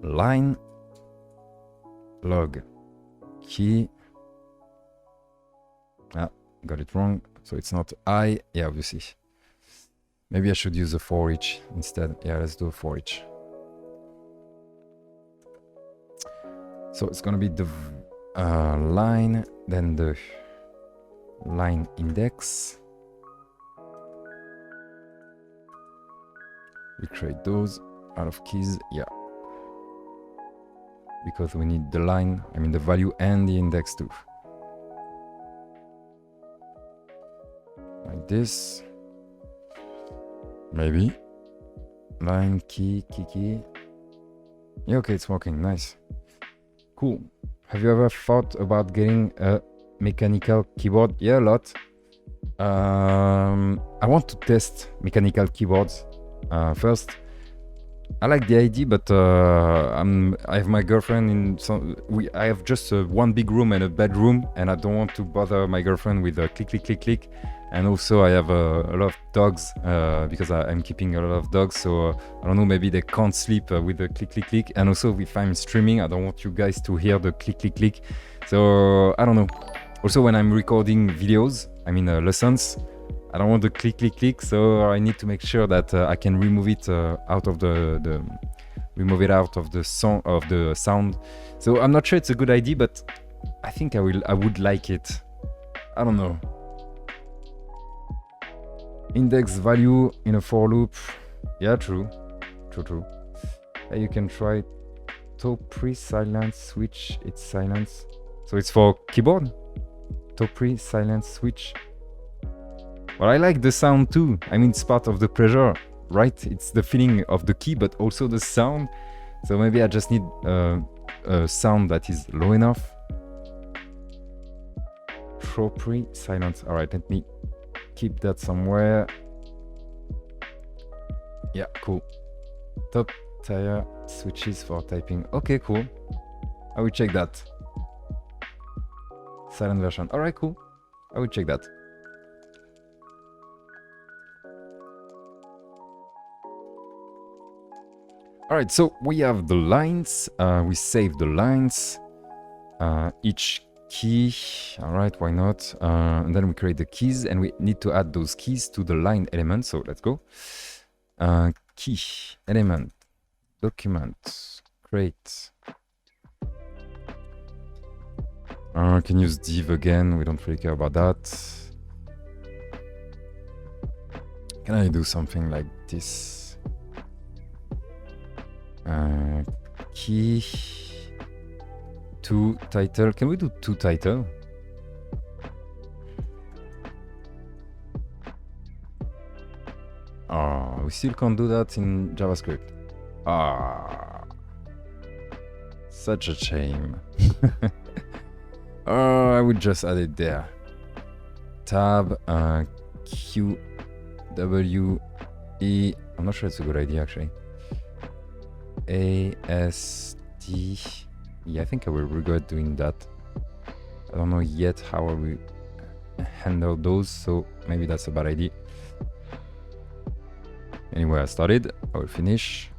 line log key. Ah, got it wrong. So it's not I. Yeah, obviously. Maybe I should use a for each instead. Yeah, let's do a for each. So it's gonna be the line, then the line index. We create those out of keys, yeah. Because we need the line, I mean the value and the index too. Like this. Maybe. Line, key. Yeah, okay, it's working, nice. Cool. Have you ever thought about getting a mechanical keyboard? Yeah, a lot. I want to test mechanical keyboards first. I like the idea, but I have my girlfriend in some. I have just one big room and a bedroom, and I don't want to bother my girlfriend with a click. And also, I have a lot of dogs because I'm keeping a lot of dogs. So I don't know, maybe they can't sleep with the click. And also, if I'm streaming, I don't want you guys to hear the click. So I don't know. Also, when I'm recording videos, I mean lessons, I don't want the click. So I need to make sure that I can remove it out of the sound. So I'm not sure it's a good idea, but I think I would like it. I don't know. Index value in a for loop. Yeah, true. You can try top pre-silence switch. It's silence. So it's for keyboard. Top pre-silence switch. Well, I like the sound too. I mean, it's part of the pleasure, right? It's the feeling of the key, but also the sound. So maybe I just need a sound that is low enough. Pro pre-silence. All right, let me keep that somewhere. Yeah, cool. Top tier switches for typing. Okay, cool. I will check that. Silent version. All right, cool. I will check that. All right, so we have the lines. We save the lines. Each key. All right, why not? And then we create the keys, and we need to add those keys to the line element. So let's go. Key element document create. I can use div again. We don't really care about that. Can I do something like this? Key to title. Can we do to title? Oh, we still can't do that in JavaScript. Ah, such a shame. Oh, I would just add it there. Tab Q W E. I'm not sure it's a good idea actually. A S T. Yeah, I think I will regret doing that. I don't know yet how I will handle those, so maybe that's a bad idea. Anyway, I started. I will finish.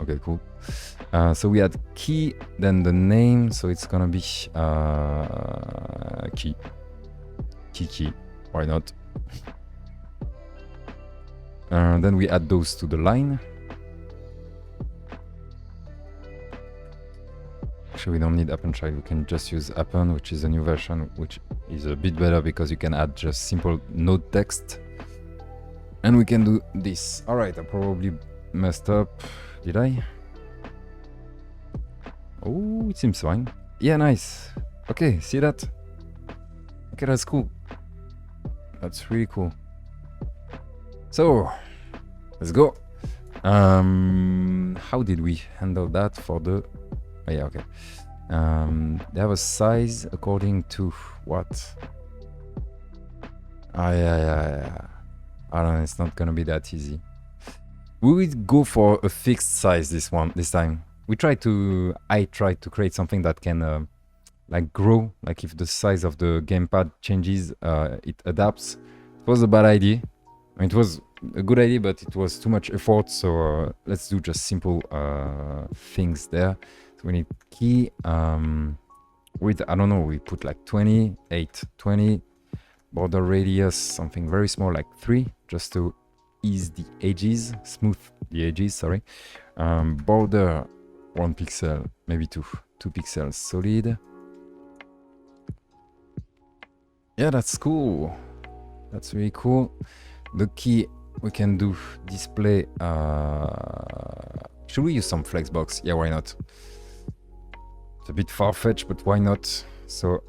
Okay, cool. So we had key, then the name. So it's gonna be key. Key. Why not? Then we add those to the line. Actually, we don't need append child. We can just use append, which is a new version, which is a bit better because you can add just simple node text. And we can do this. All right, I probably messed up. Did I? Oh, it seems fine. Yeah, nice. Okay, see that? Okay, that's cool. That's really cool. So, let's go. How did we handle that for the... Oh, yeah, okay. They have a size according to what? Ah, yeah. I don't know, it's not gonna be that easy. We will go for a fixed size this time. I tried to create something that can like grow, like if the size of the gamepad changes, it adapts. It was a bad idea. I mean, it was a good idea, but it was too much effort. So let's do just simple things there. So we need key with, I don't know, we put like 20, 8, 20, border radius, something very small like 3, just to ease the edges, smooth the edges, sorry. Border 1 pixel, maybe 2 pixels solid. Yeah, that's cool. That's really cool. The key we can do display. Should we use some flexbox? Yeah, why not? It's a bit far-fetched, but why not? So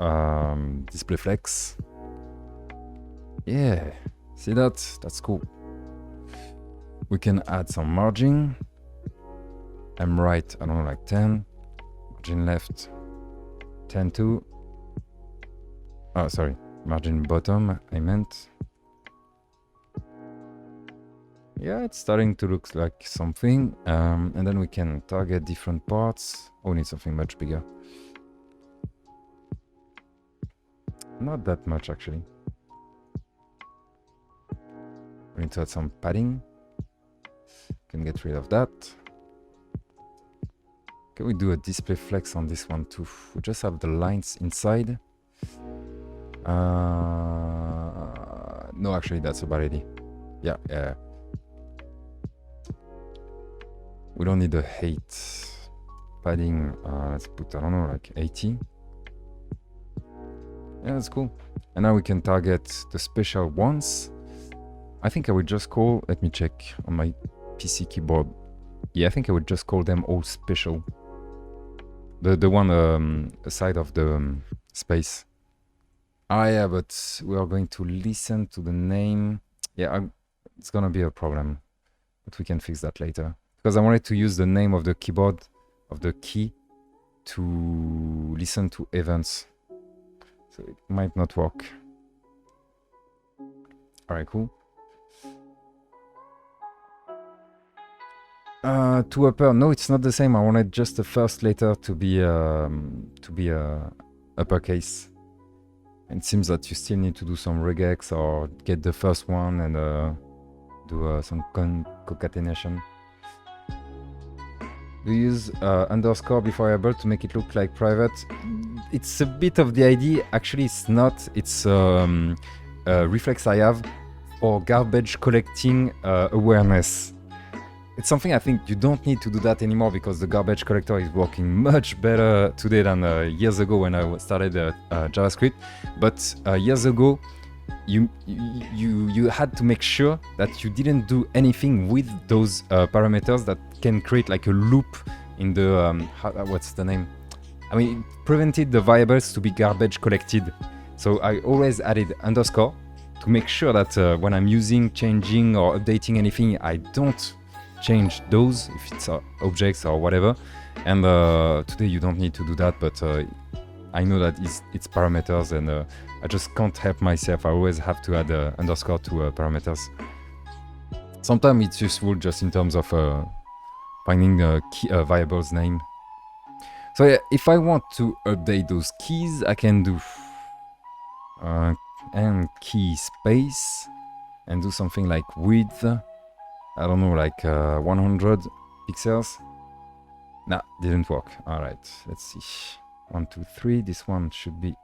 display flex. Yeah, see that? That's cool. We can add some margin. I'm right, I don't know, like 10. Margin left, 10 too. Oh, sorry, margin bottom, I meant. Yeah, it's starting to look like something. And then we can target different parts. Oh, we need something much bigger. Not that much, actually. We need to add some padding. Can get rid of that. Can we do a display flex on this one too? We just have the lines inside. No, actually, that's about it. Yeah, yeah. We don't need a height padding. Let's put, I don't know, like 80. Yeah, that's cool. And now we can target the special ones. I think I would just call, let me check on my PC keyboard. Yeah, I think I would just call them all special. The one aside of the space. Ah, yeah, but we are going to listen to the name. Yeah, it's gonna be a problem, but we can fix that later. Because I wanted to use the name of the keyboard, of the key, to listen to events. So it might not work. Alright, cool. To upper, no, it's not the same. I wanted just the first letter to be uppercase. And it seems that you still need to do some regex or get the first one and do some concatenation. Do you use underscore before able to make it look like private? It's a bit of the idea. Actually, it's not. It's a reflex I have for garbage collecting awareness. It's something I think you don't need to do that anymore because the garbage collector is working much better today than years ago when I started JavaScript. But years ago, you had to make sure that you didn't do anything with those parameters that can create like a loop in the what's the name? I mean, it prevented the variables to be garbage collected. So I always added underscore to make sure that when I'm using, changing, or updating anything, I don't change those if it's objects or whatever. And today you don't need to do that, but I know that it's parameters, and I just can't help myself. I always have to add underscore to parameters. Sometimes it's useful just in terms of finding a key, variable's name. So yeah, if I want to update those keys, I can do and key space and do something like width. I don't know, like 100 pixels. Nah, didn't work. All right, let's see. 1, 2, 3. This one should be.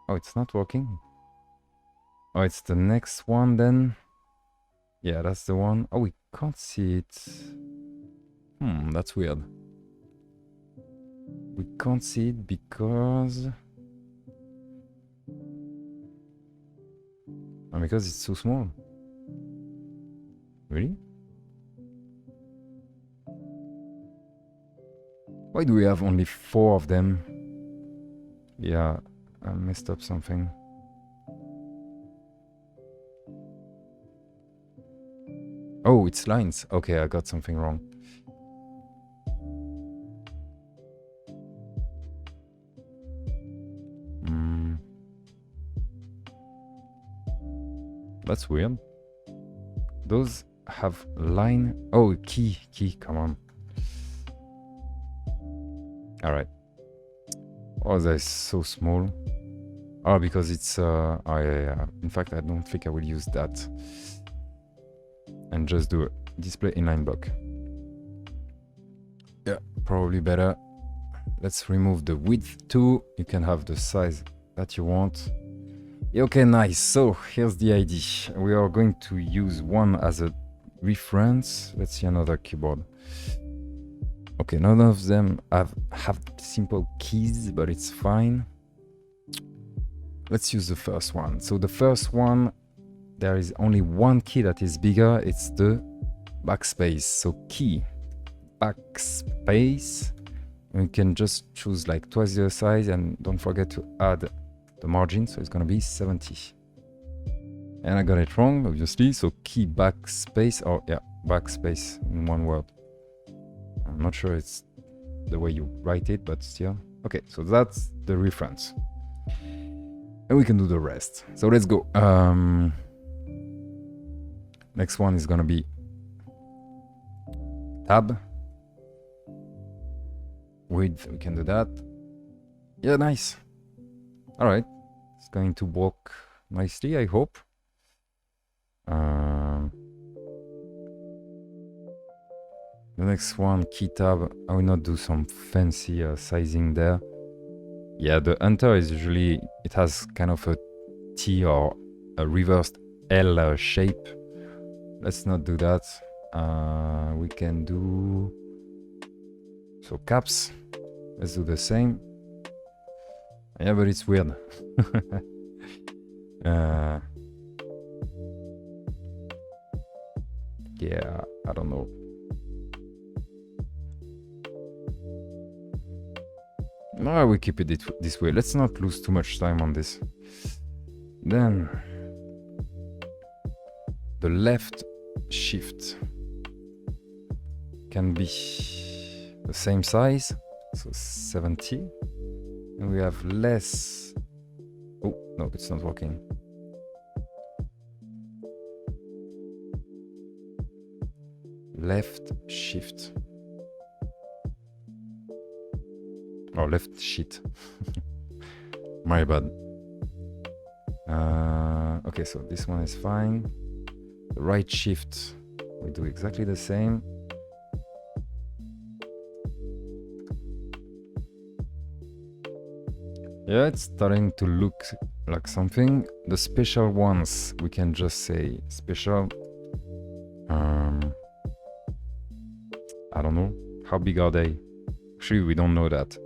Oh, it's not working. Oh, it's the next one then. Yeah, that's the one. Oh, we can't see it. That's weird. We can't see it because it's so small. Really? Why do we have only 4 of them? Yeah, I messed up something. Oh, it's lines. Okay, I got something wrong. That's weird. Those have line. Oh, key, come on. All right. Oh, that's so small. Oh, because it's oh yeah. In fact, I don't think I will use that. and just do a display inline block. Yeah, probably better. Let's remove the width too. You can have the size that you want. Yeah, okay, nice. So here's the ID. We are going to use one as a reference. Let's see another keyboard. Okay, none of them have simple keys, but it's fine. Let's use the first one. So the first one, there is only one key that is bigger. It's the backspace. So key, backspace. We can just choose like twice the size, and don't forget to add the margin. So it's gonna be 70. And I got it wrong, obviously. So key backspace, or yeah, backspace in one word. I'm not sure it's the way you write it, but still. Okay, so that's the reference. And we can do the rest. So let's go. Next one is gonna be tab. Width, we can do that. Yeah, nice. All right, it's going to work nicely, I hope. The next one, key tab. I will not do some fancy sizing there. Yeah, the enter is usually, it has kind of a T or a reversed L shape. Let's not do that. We can do, so caps. Let's do the same. Yeah, but it's weird. Yeah, I don't know. No, we keep it this way. Let's not lose too much time on this. Then the left shift can be the same size, so 70. And we have less. Oh, no, it's not working. Left shift. Or left sheet. My bad. Okay, so this one is fine. The right shift, we do exactly the same. Yeah, it's starting to look like something. The special ones, we can just say special. I don't know. How big are they? Actually, we don't know that.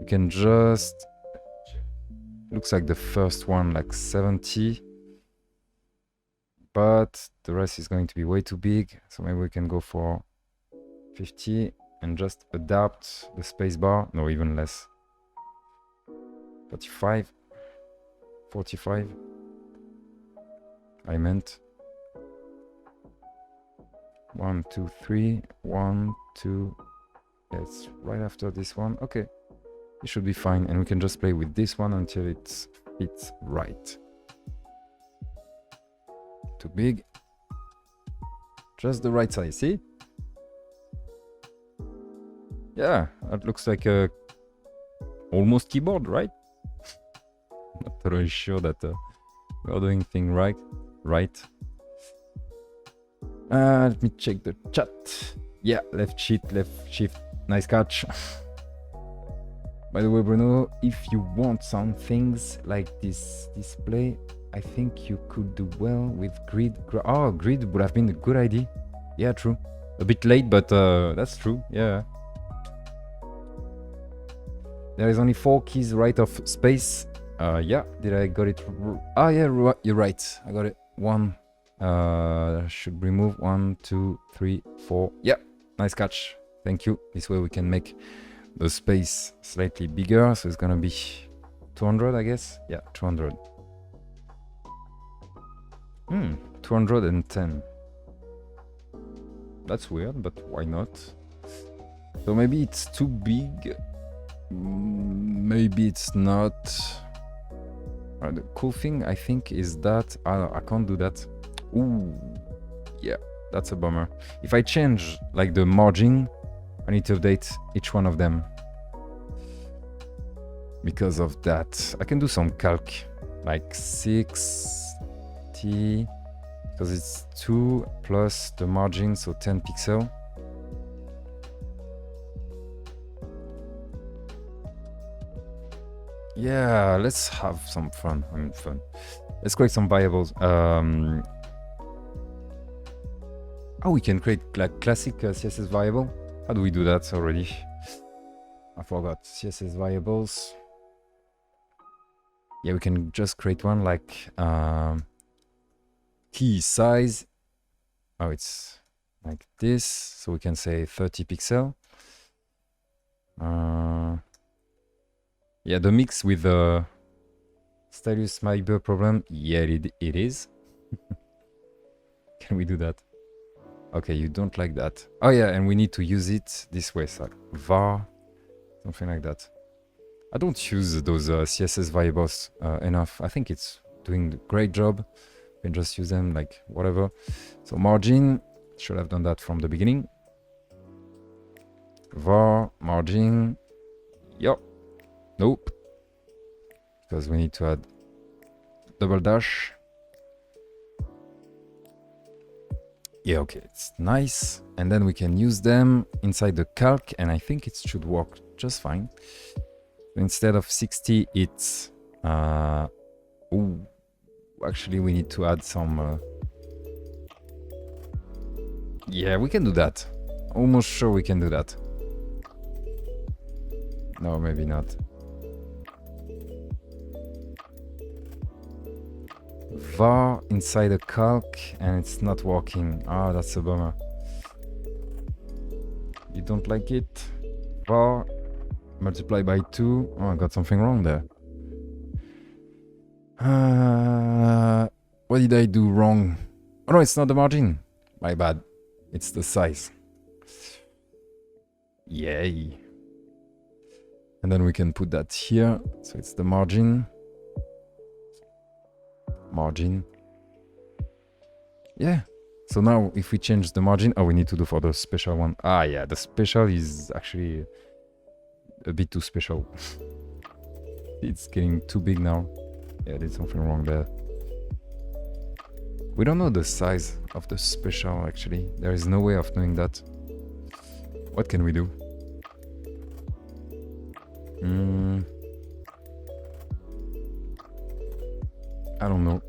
We can just, looks like the first one like 70, but the rest is going to be way too big, so maybe we can go for 50 and just adapt the spacebar. No, even less. 35, 45. I meant 1, 2, 3, 1, 2. It's right after this one. Okay. It should be fine, and we can just play with this one until it fits right. Too big. Just the right size, see? Yeah, that looks like a almost keyboard, right? Not totally sure that we're doing things right. Let me check the chat. Yeah, left shift. Nice catch. By the way, Bruno, if you want some things like this display, I think you could do well with grid. Oh, grid would have been a good idea. Yeah, true. A bit late, but that's true. Yeah. There is only 4 keys right of space. Yeah, did I got it? Ah, yeah, you're right. I got it. 1. Should remove 1, 2, 3, 4. Yeah, nice catch. Thank you. This way we can make the space slightly bigger, so it's gonna be 200, I guess. Yeah, 200. 210. That's weird, but why not? So maybe it's too big. Maybe it's not. The cool thing, I think, is that I can't do that. Ooh, yeah, that's a bummer. If I change like the margin, I need to update each one of them. Because of that, I can do some calc, like 60. because it's 2 plus the margin, so 10 pixel. Yeah, let's have some fun. I mean, fun. Let's create some variables. Oh, we can create like classic CSS variable. How do we do that already? I forgot. CSS variables. Yeah, we can just create one like key size. Oh, it's like this. So we can say 30 pixel. Yeah, the mix with the stylus Myber problem. Yeah, it is. Can we do that? Okay, you don't like that. Oh yeah, and we need to use it this way, so var, something like that. I don't use those CSS variables enough. I think it's doing a great job. You can just use them like whatever. So margin, should have done that from the beginning. Var, margin, yup. Nope, because we need to add double dash. Yeah, okay, it's nice. And then we can use them inside the calc, and I think it should work just fine. Instead of 60, it's... ooh, actually, we need to add some... Yeah, we can do that. Almost sure we can do that. No, maybe not. Var inside a calc and it's not working. Ah, that's a bummer. You don't like it? Var multiply by 2. Oh, I got something wrong there. What did I do wrong? Oh no, it's not the margin. My bad. It's the size. Yay. And then we can put that here. So it's the margin. Margin. Yeah. So now if we change the margin, oh, we need to do for the special one. Ah, yeah, the special is actually a bit too special. It's getting too big now. Yeah, I did something wrong there. We don't know the size of the special, actually. There is no way of knowing that. What can we do? I don't know.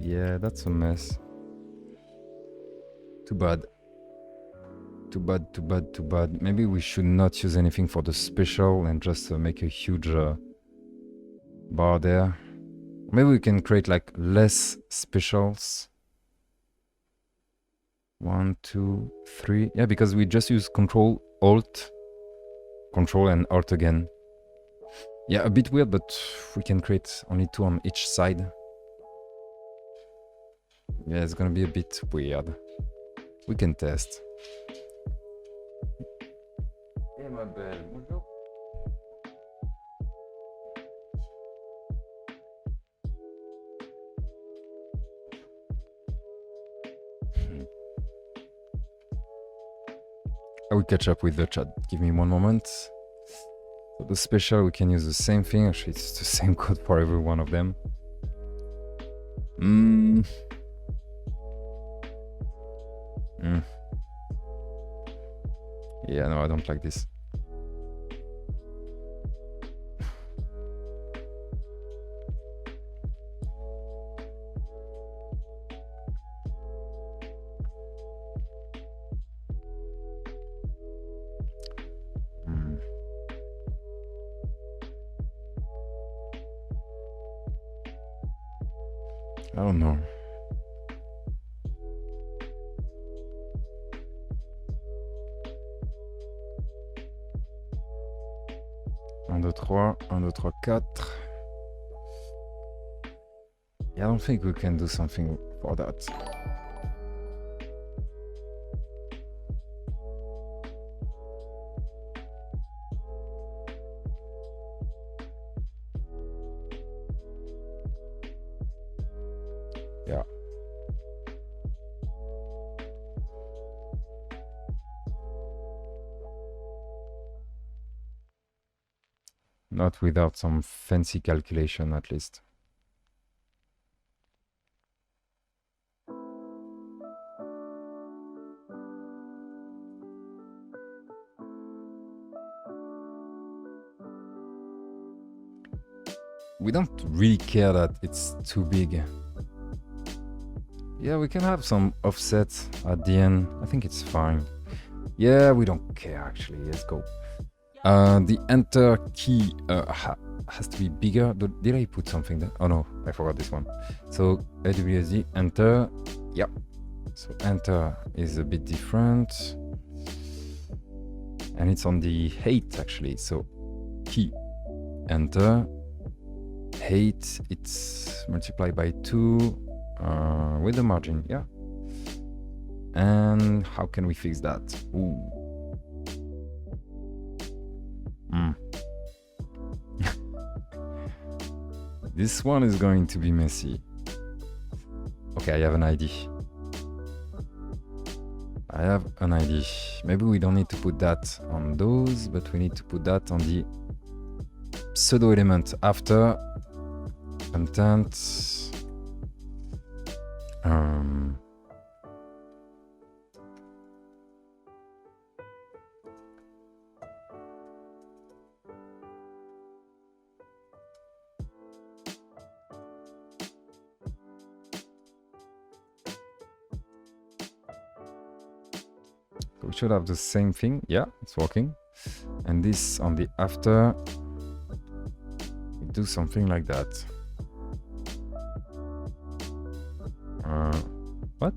Yeah, that's a mess. Too bad. Too bad, too bad, too bad. Maybe we should not use anything for the special and just make a huge bar there. Maybe we can create like less specials. 1, 2, 3. Yeah, because we just use Control, Alt, Control and Alt again. Yeah, a bit weird, but we can create only 2 on each side. Yeah, it's gonna be a bit weird. We can test. Hey, ma belle, bonjour. I will catch up with the chat. Give me one moment. For the special, we can use the same thing. Actually, it's the same code for every one of them. Yeah, no, I don't like this. I don't know. Un, deux, trois, 1, 2, 3, 4. Yeah, I don't think we can do something for that. Yeah. Not without some fancy calculation, at least. We don't really care that it's too big. Yeah, we can have some offsets at the end. I think it's fine. Yeah, we don't care actually. Let's go. The enter key has to be bigger. Did I put something there? Oh no, I forgot this one. So AWSD enter. Yeah. So enter is a bit different. And it's on the height actually. So key enter. Height, it's multiplied by 2 with the margin, yeah. And how can we fix that? Ooh. This one is going to be messy. Okay, I have an idea. Maybe we don't need to put that on those, but we need to put that on the pseudo element after content. We should have the same thing. Yeah, it's working. And this on the after, we do something like that. What?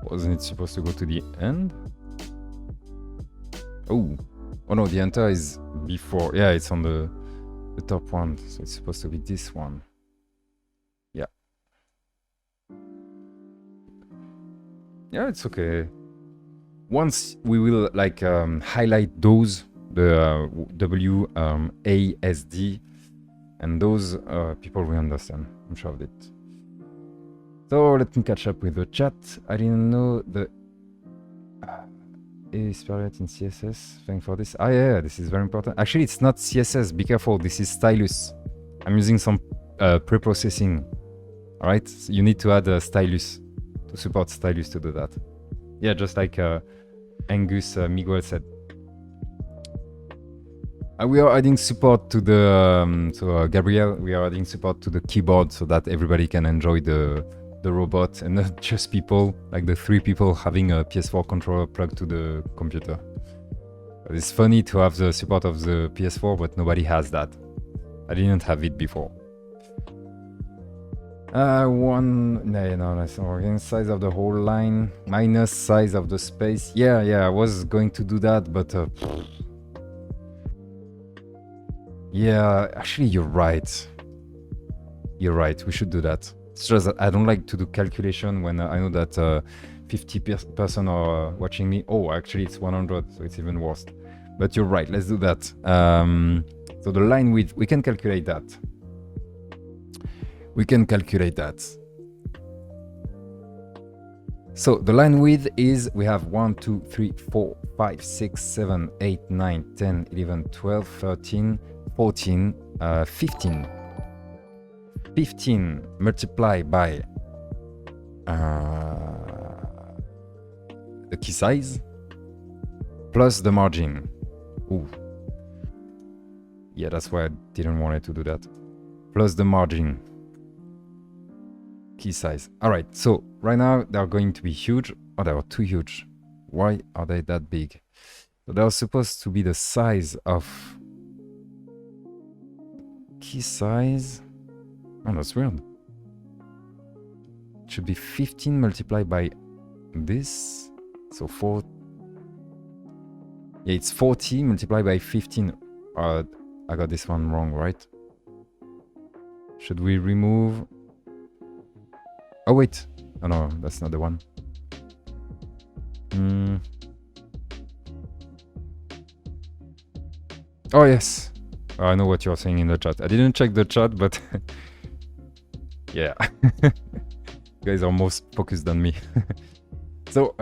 Wasn't it supposed to go to the end? Oh no, the enter is before. Yeah, it's on the top one, so it's supposed to be this one. Yeah. Yeah, it's okay. Once we will like highlight those, the WASD, and those people will understand. I'm sure of it. So let me catch up with the chat. I didn't know the is period in CSS. Thanks for this. Ah yeah, this is very important. Actually, it's not CSS. Be careful. This is stylus. I'm using some pre-processing. All right, so you need to add a stylus to support stylus to do that. Yeah, just like Angus Miguel said. We are adding support to the Gabriel. We are adding support to the keyboard so that everybody can enjoy the robot and not just people, like the 3 people having a PS4 controller plugged to the computer. It's funny to have the support of the PS4, but nobody has that. I didn't have it before. No, that's not working. Size of the whole line minus size of the space. Yeah, I was going to do that, but yeah, actually you're right. We should do that. It's just that I don't like to do calculation when I know that 50% are watching me. Oh, actually it's 100, so it's even worse. But you're right, let's do that. So the line width, we can calculate that. So the line width is, we have 1, 2, 3, 4, 5, 6, 7, 8, 9, 10, 11, 12, 13, 14, 15. 15 multiplied by the key size plus the margin. Ooh. Yeah, that's why I didn't want it to do that. Plus the margin. Key size. All right, so right now they're going to be huge. Oh, they are too huge. Why are they that big? So they're supposed to be the size of key size. Oh, that's weird. It should be 15 multiplied by this. So 4. Yeah, it's 40 multiplied by 15. I got this one wrong, right? Should we remove... Oh, wait. Oh, no, that's not the one. Oh, yes. I know what you're saying in the chat. I didn't check the chat, but... yeah. You guys are most focused than me. So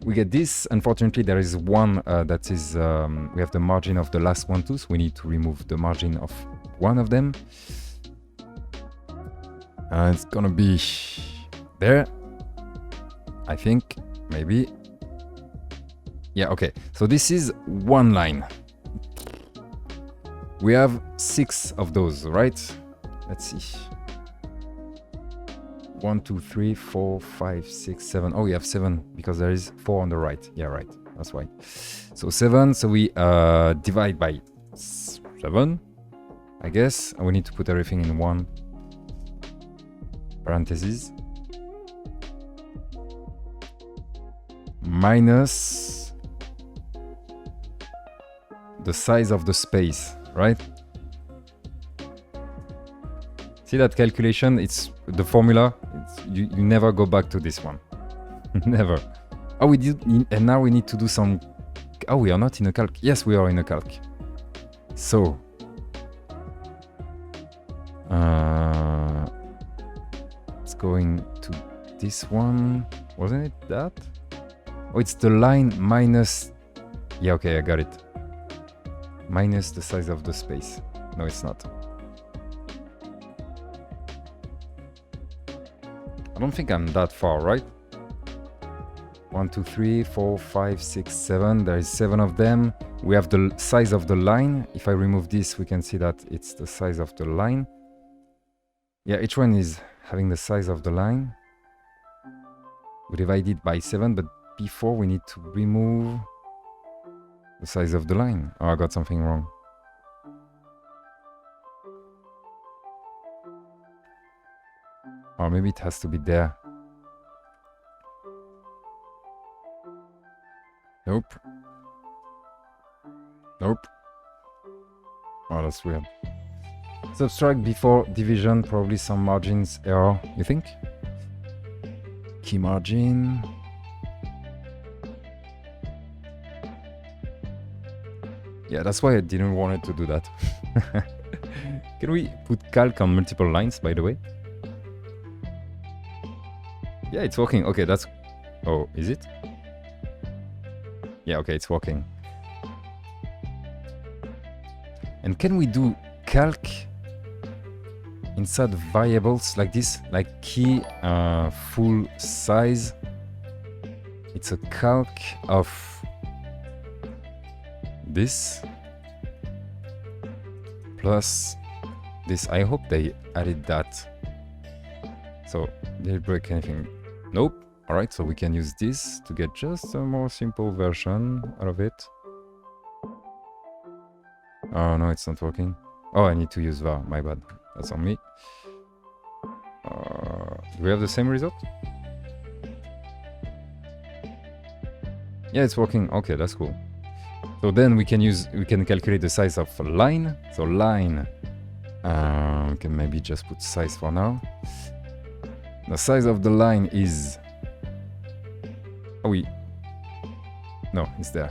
we get this. Unfortunately, there is one that is, we have the margin of the last one too, so we need to remove the margin of one of them. It's gonna be there, I think, maybe. Yeah, okay. So this is one line. We have 6 of those, right? Let's see. 1, 2, 3, 4, 5, 6, 7. Oh, we have 7 because there is 4 on the right. Yeah, right. That's right. So 7. So we divide by 7, I guess. And we need to put everything in one parentheses. Minus the size of the space, right? See that calculation? It's the formula. You never go back to this one. Never. Oh, we did, and now we need to do some. Oh, we are not in a calc. Yes, we are in a calc. So, it's going to this one. Wasn't it that? Oh, it's the line minus. Yeah, okay, I got it. Minus the size of the space. No, it's not. I don't think I'm that far, right? 1, 2, 3, 4, 5, 6, 7. There is 7 of them. We have the size of the line. If I remove this, we can see that it's the size of the line. Yeah, each one is having the size of the line. We divide it by 7, but before we need to remove the size of the line. Oh, I got something wrong. Or maybe it has to be there. Nope. Nope. Oh, that's weird. Subtract before division, probably some margins error, you think? Key margin. Yeah, that's why I didn't want it to do that. Can we put calc on multiple lines, by the way? Yeah, it's working. Okay, that's... Oh, is it? Yeah, okay, it's working. And can we do calc inside variables like this? Like key full size. It's a calc of this plus this. I hope they added that. So, did it break anything? Nope. Alright, so we can use this to get just a more simple version out of it. Oh no, it's not working. Oh, I need to use var, my bad. That's on me. Do we have the same result? Yeah, it's working. Okay, that's cool. So then we can calculate the size of a line. So line, we can maybe just put size for now. The size of the line is... Oh, no, it's there.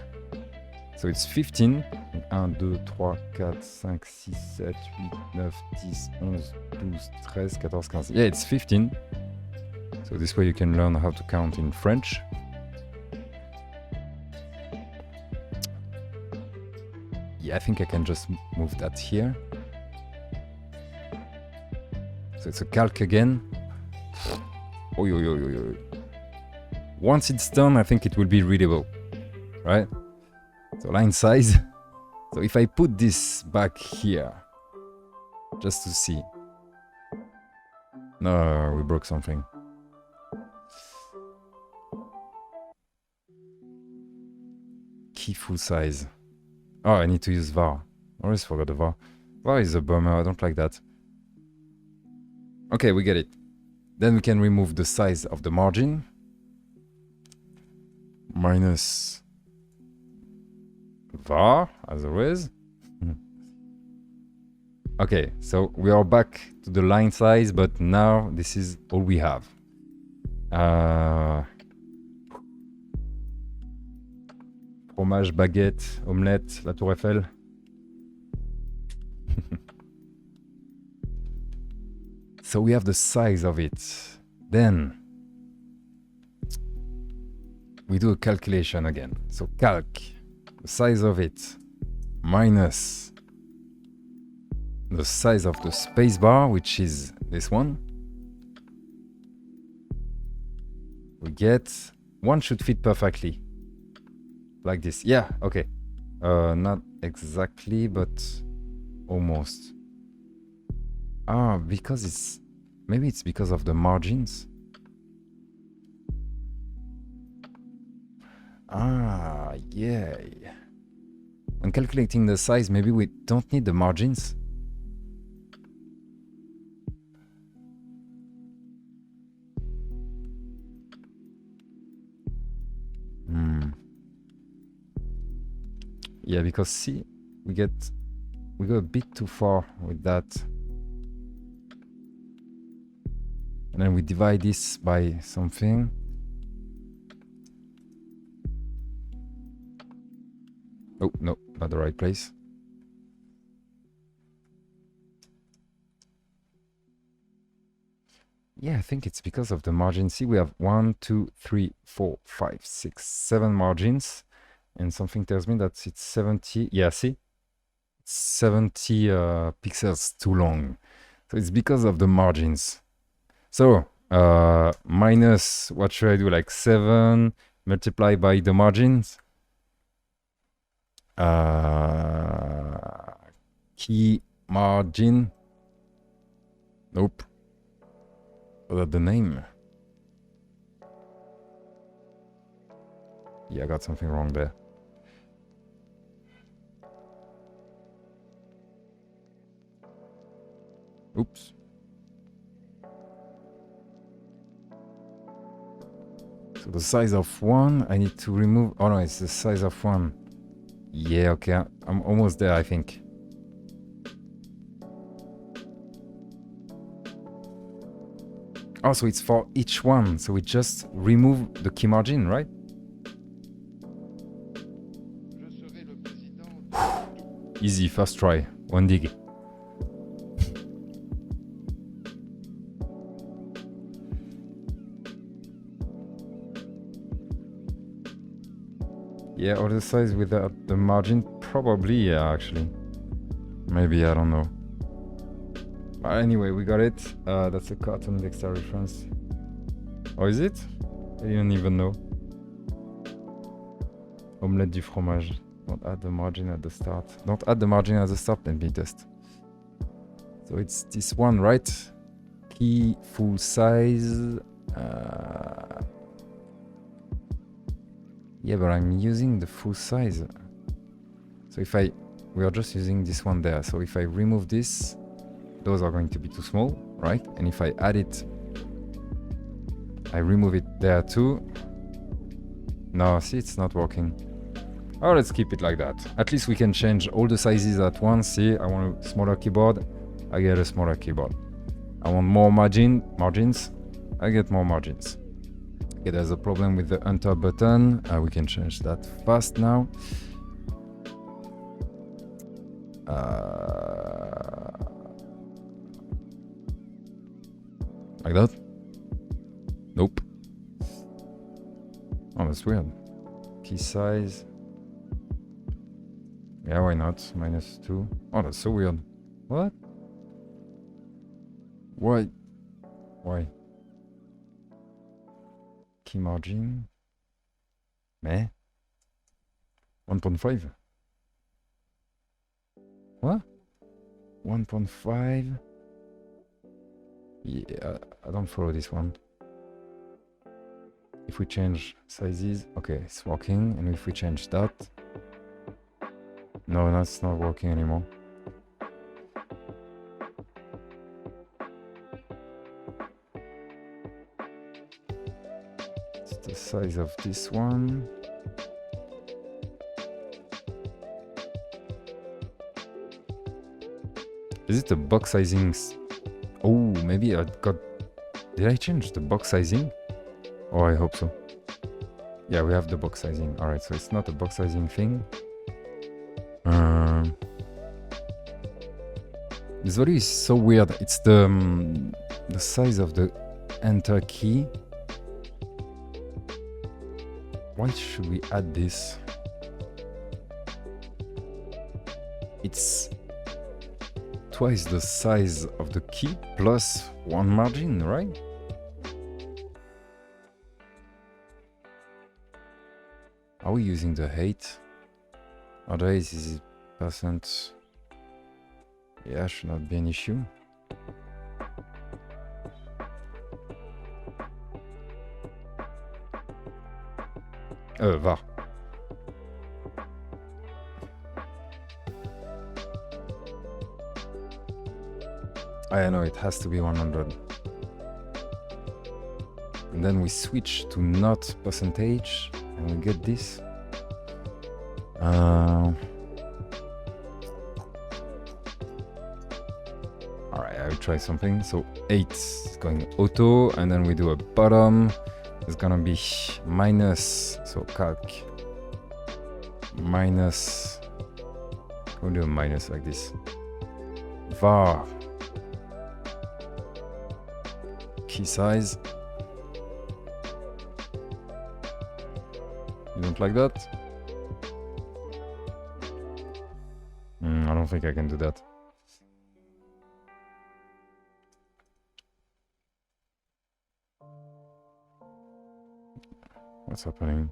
So it's 15. 1, 2, 3, 4, 5, 6, 7, 8, 9, 10, 11, 12, 13, 14, 15. Yeah, it's 15. So this way you can learn how to count in French. Yeah, I think I can just move that here. So it's a calc again. Oy, oy, oy, oy, oy. Once it's done, I think it will be readable, right? So line size. So if I put this back here, just to see. No, we broke something. Key full size. Oh, I need to use var. I always forgot the var. Var is a bummer, I don't like that. Okay, we get it. Then we can remove the size of the margin. Minus var, as always. Okay, so we are back to the line size, but now this is all we have. Fromage, baguette, omelette, la Tour Eiffel. So we have the size of it. Then we do a calculation again. So calc, the size of it, minus the size of the spacebar, which is this one. We get, one should fit perfectly. Like this. Yeah, okay. Not exactly, but almost. Ah, because it's... Maybe it's because of the margins. Ah, yeah. When calculating the size, maybe we don't need the margins. Yeah, because see, we go a bit too far with that. And then we divide this by something. Oh, no, not the right place. Yeah, I think it's because of the margin. See, we have 1, 2, 3, 4, 5, 6, 7 margins. And something tells me that it's 70. Yeah, see? 70 pixels too long. So it's because of the margins. So, minus, what should I do? Like 7 multiplied by the margins. Key margin. Nope. What about the name? Yeah, I got something wrong there. Oops. So the size of 1, I need to remove... Oh no, it's the size of 1. Yeah, okay, I'm almost there, I think. Oh, so it's for each one. So we just remove the key margin, right? Easy, first try. 1 dig. Yeah, or the size without the margin? Probably, yeah, actually. Maybe, I don't know. Anyway, we got it. That's a cartoon Dexter reference. Oh, is it? I didn't even know. Omelette du fromage. Don't add the margin at the start. Don't add the margin at the start, let me test. So it's this one, right? Key full size. Yeah, but I'm using the full size. So if we are just using this one there. So if I remove this, those are going to be too small, right? And if I add it, I remove it there too. No, see, it's not working. Oh, let's keep it like that. At least we can change all the sizes at once. See, I want a smaller keyboard, I get a smaller keyboard. I want more margins, I get more margins. Okay, there's a problem with the enter button. We can change that fast now. Like that? Nope. Oh, that's weird. Key size. Yeah, why not? -2. Oh, that's so weird. What? Why? Why? Key margin. Meh? 1.5. What? 1.5. Yeah, I don't follow this one. If we change sizes, okay, it's working. And if we change that, no, that's not working anymore. It's the size of this one. Is it the box sizing? Oh, maybe I got... Did I change the box sizing? Oh, I hope so. Yeah, we have the box sizing. Alright, so it's not a box sizing thing. This value is so weird. It's the size of the enter key. Why should we add this? It's twice the size of the key plus one margin, right? Are we using the height? Otherwise, is it percent? Yeah, should not be an issue. Var. I know it has to be 100. And then we switch to not percentage and we get this. Alright, I will try something. So 8 is going auto, and then we do a bottom. It's gonna be minus, so calc minus. We'll do a minus like this. Var key size. You don't like that? I don't think I can do that. What's happening?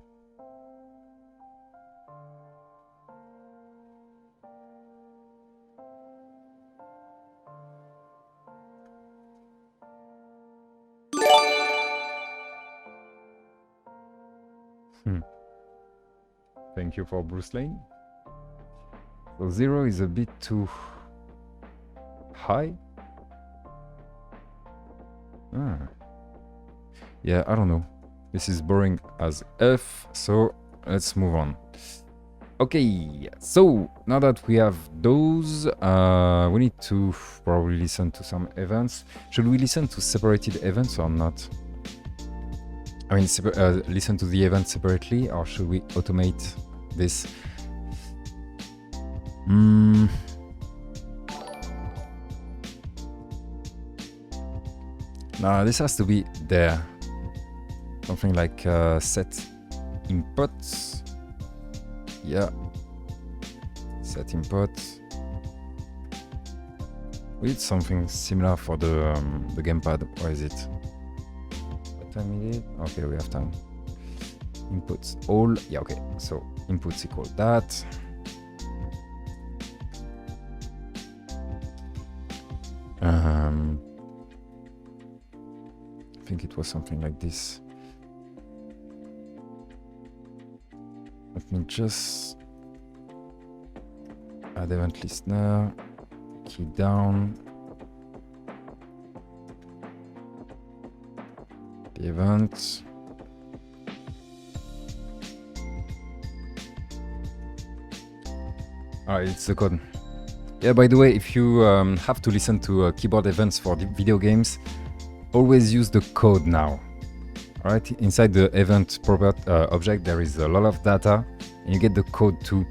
Thank you for Bruce Lane. So 0 is a bit too high. Yeah, I don't know. This is boring as F, so let's move on. Okay, so now that we have those, we need to probably listen to some events. Should we listen to separated events or not? I mean, listen to the event separately, or should we automate this? Nah, this has to be there. Something like set input. Yeah. Set input. We did something similar for the gamepad. Where is it? What time is it? Okay, we have time. Inputs all. Yeah, okay. So inputs equal that. I think it was something like this. Let me just add event listener, key down, the event. Alright, it's the code. Yeah, by the way, if you have to listen to keyboard events for the video games, always use the code now. Alright, inside the event object there is a lot of data, and you get the code too.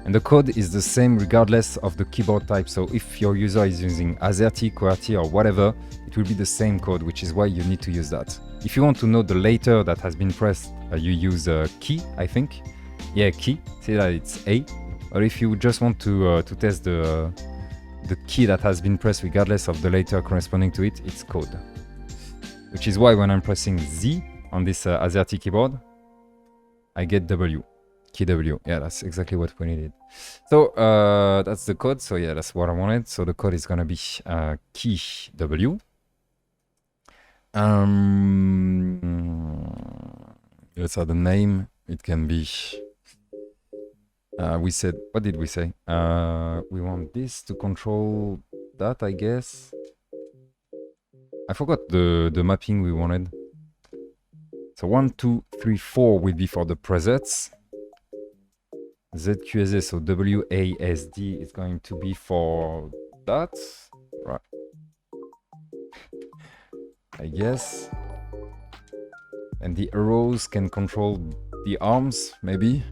And the code is the same regardless of the keyboard type. So if your user is using AZERTY, QWERTY or whatever, it will be the same code, which is why you need to use that. If you want to know the letter that has been pressed, you use key, I think. Yeah, key. See that it's A. Or if you just want to test the key that has been pressed regardless of the letter corresponding to it, it's code. Which is why when I'm pressing Z on this AZERTY keyboard, I get W. Key W. Yeah, that's exactly what we needed. So that's the code. So yeah, that's what I wanted. So the code is gonna be key W. Let's add a name. It can be. We said, what did we say? We want this to control that, I guess. I forgot the mapping we wanted. So 1, 2, 3, 4 will be for the presets. ZQSD, so WASD is going to be for that, right? I guess. And the arrows can control the arms, maybe.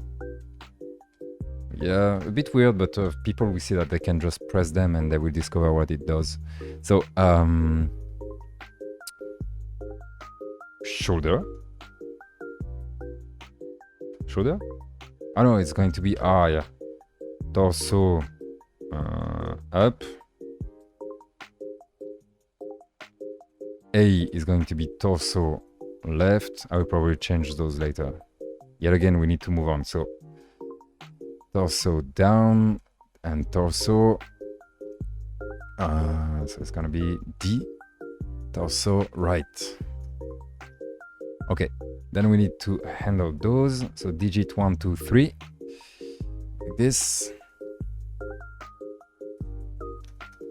Yeah, a bit weird, but people will see that they can just press them and they will discover what it does. So, shoulder. shoulder. Oh no, it's going to be yeah, torso up. A is going to be torso left. I will probably change those later. Yet again, we need to move on. So torso down and torso. So it's gonna be D, torso right. Okay, then we need to handle those. So digit 1, 2, 3, like this.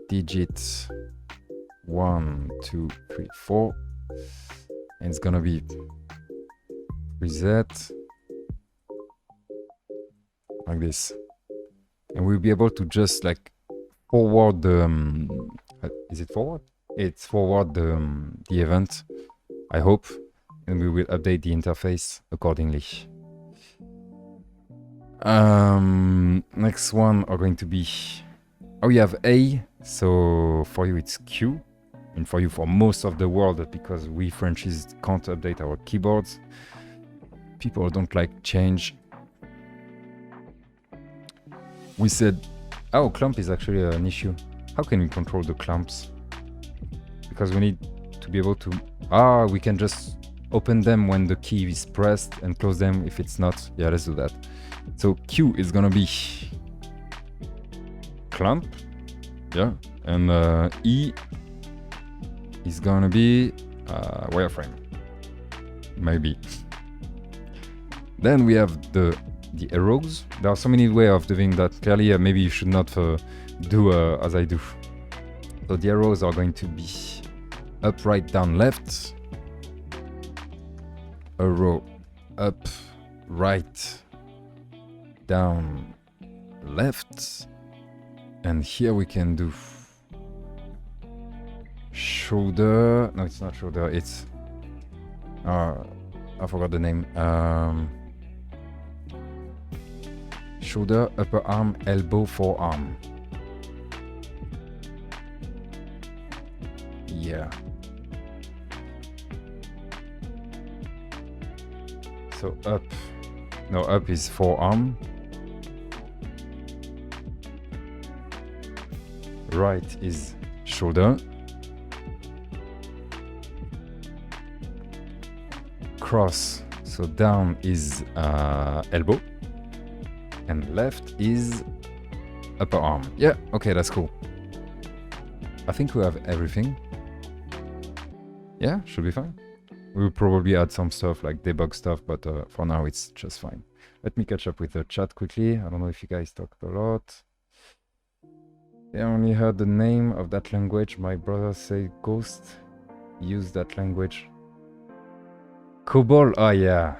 Digit 1, 2, 3, 4, and it's gonna be reset like this, and we'll be able to just like forward the is it forward? It's forward the event, I hope, and we will update the interface accordingly. Next one are going to be, we have A, so for you it's Q, and for you for most of the world, because we Frenchies can't update our keyboards. People don't like change. We said, oh, clump is actually an issue. How can we control the clumps? Because we need to be able to, we can just open them when the key is pressed and close them if it's not. Yeah, let's do that. So Q is gonna be clump, yeah, and E is gonna be wireframe, maybe. Then we have the arrows. There are so many ways of doing that. Clearly, maybe you should not do as I do. So the arrows are going to be up, right, down, left. Arrow up, right, down, left. And here we can do shoulder. No, it's not shoulder. It's I forgot the name. Shoulder, upper arm, elbow, forearm. Yeah. So up. No, up is forearm. Right is shoulder. Cross. So down is elbow. And left is upper arm. Yeah, okay, that's cool. I think we have everything. Yeah, should be fine. We'll probably add some stuff like debug stuff, but for now it's just fine. Let me catch up with the chat quickly. I don't know if you guys talked a lot. I only heard the name of that language. My brother said Ghost use that language. COBOL, oh yeah.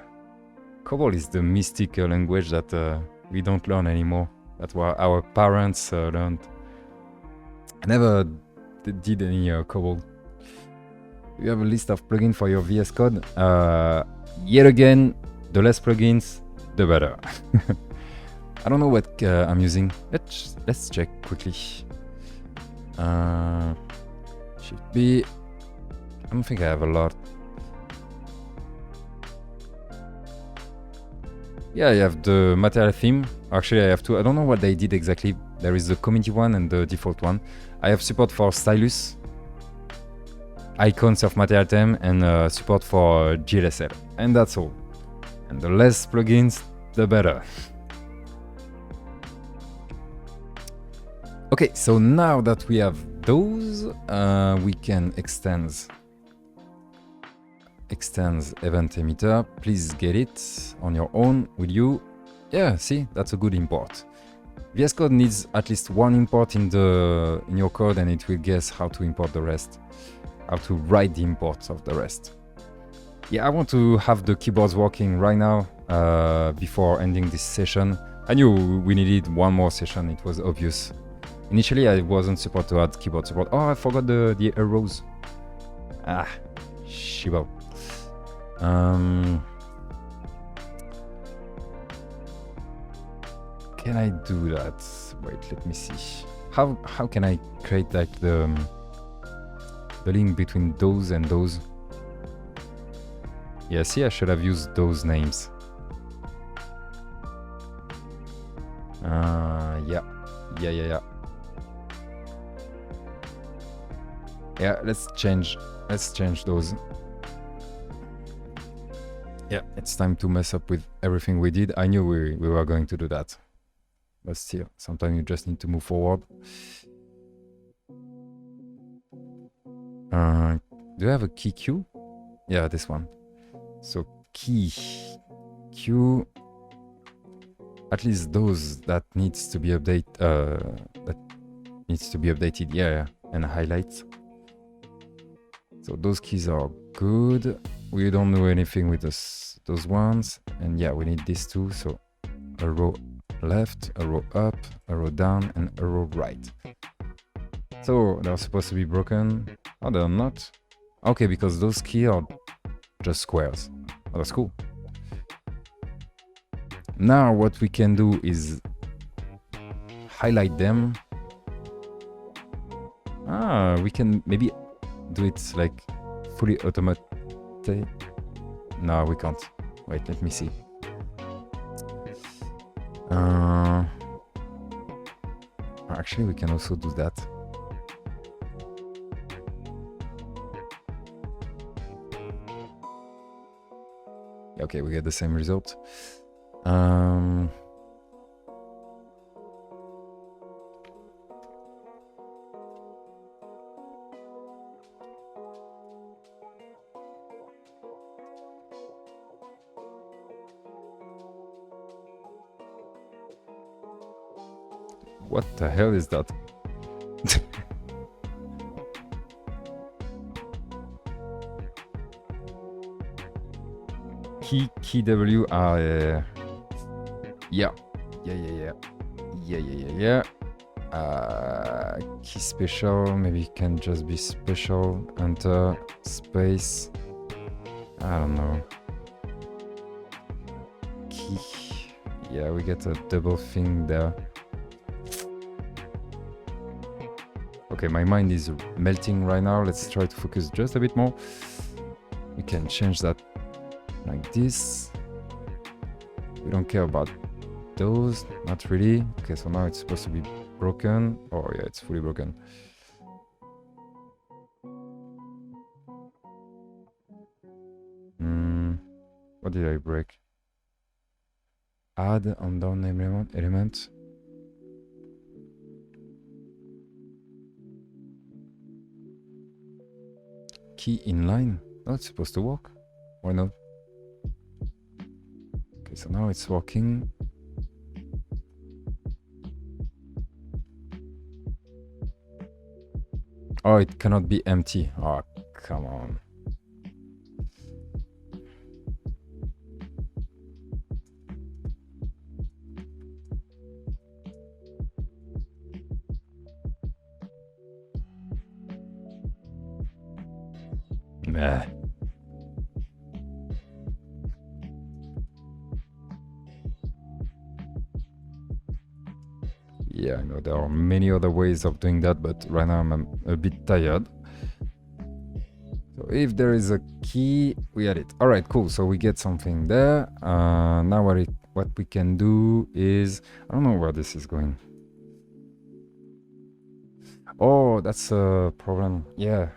COBOL is the mystical language that we don't learn anymore. That's what our parents learned. I never did any COBOL. You have a list of plugins for your VS Code. Yet again, the less plugins, the better. I don't know what I'm using. Let's check quickly. Should be. I don't think I have a lot. Yeah, I have the material theme. Actually, I have two. I don't know what they did exactly. There is the community one and the default one. I have support for stylus, icons of material theme, and support for GLSL. And that's all. And the less plugins, the better. Okay, so now that we have those, we can extend event emitter. Please get it on your own. Will you? Yeah, see, that's a good import. VS Code needs at least one import in your code, and it will guess how to import the rest, how to write the imports of the rest. Yeah, I want to have the keyboards working right now before ending this session. I knew we needed one more session. It was obvious. Initially, I wasn't supposed to add keyboard support. Oh, I forgot the arrows. Shibo. Can I do that? Wait, let me see. How can I create like the link between those and those? Yeah, see, I should have used those names. Yeah. Yeah, let's change those. Yeah, it's time to mess up with everything we did. I knew we were going to do that. But still, sometimes you just need to move forward. Do you have a key queue? Yeah, this one. So key queue, at least those that needs to be updated. Yeah, and highlights. So those keys are good. We don't do anything with those ones, and yeah, we need these two. So a row left, a row up, a row down, and a row right. So they're supposed to be broken. Oh, they're not. Okay, because those keys are just squares. Oh, that's cool. Now what we can do is highlight them. We can maybe do it like fully automated. No, we can't. Wait, let me see. Actually, we can also do that. Okay, we get the same result. What the hell is that? Key W. Yeah. Key special. Maybe it can just be special. Enter space. I don't know. Key. Yeah, we get a double thing there. Okay, my mind is melting right now. Let's try to focus just a bit more. We can change that like this. We don't care about those, not really. Okay, so now it's supposed to be broken. Oh yeah, it's fully broken. What did I break? Add on down element. Key inline. Oh, it's supposed to work. Why not? Okay, so now it's working. Oh, it cannot be empty. Oh, come on. Nah. Yeah, I know there are many other ways of doing that, but right now I'm a bit tired. So if there is a key, we add it. All right, cool. So we get something there. Now what we can do is, I don't know where this is going. Oh, that's a problem. Yeah.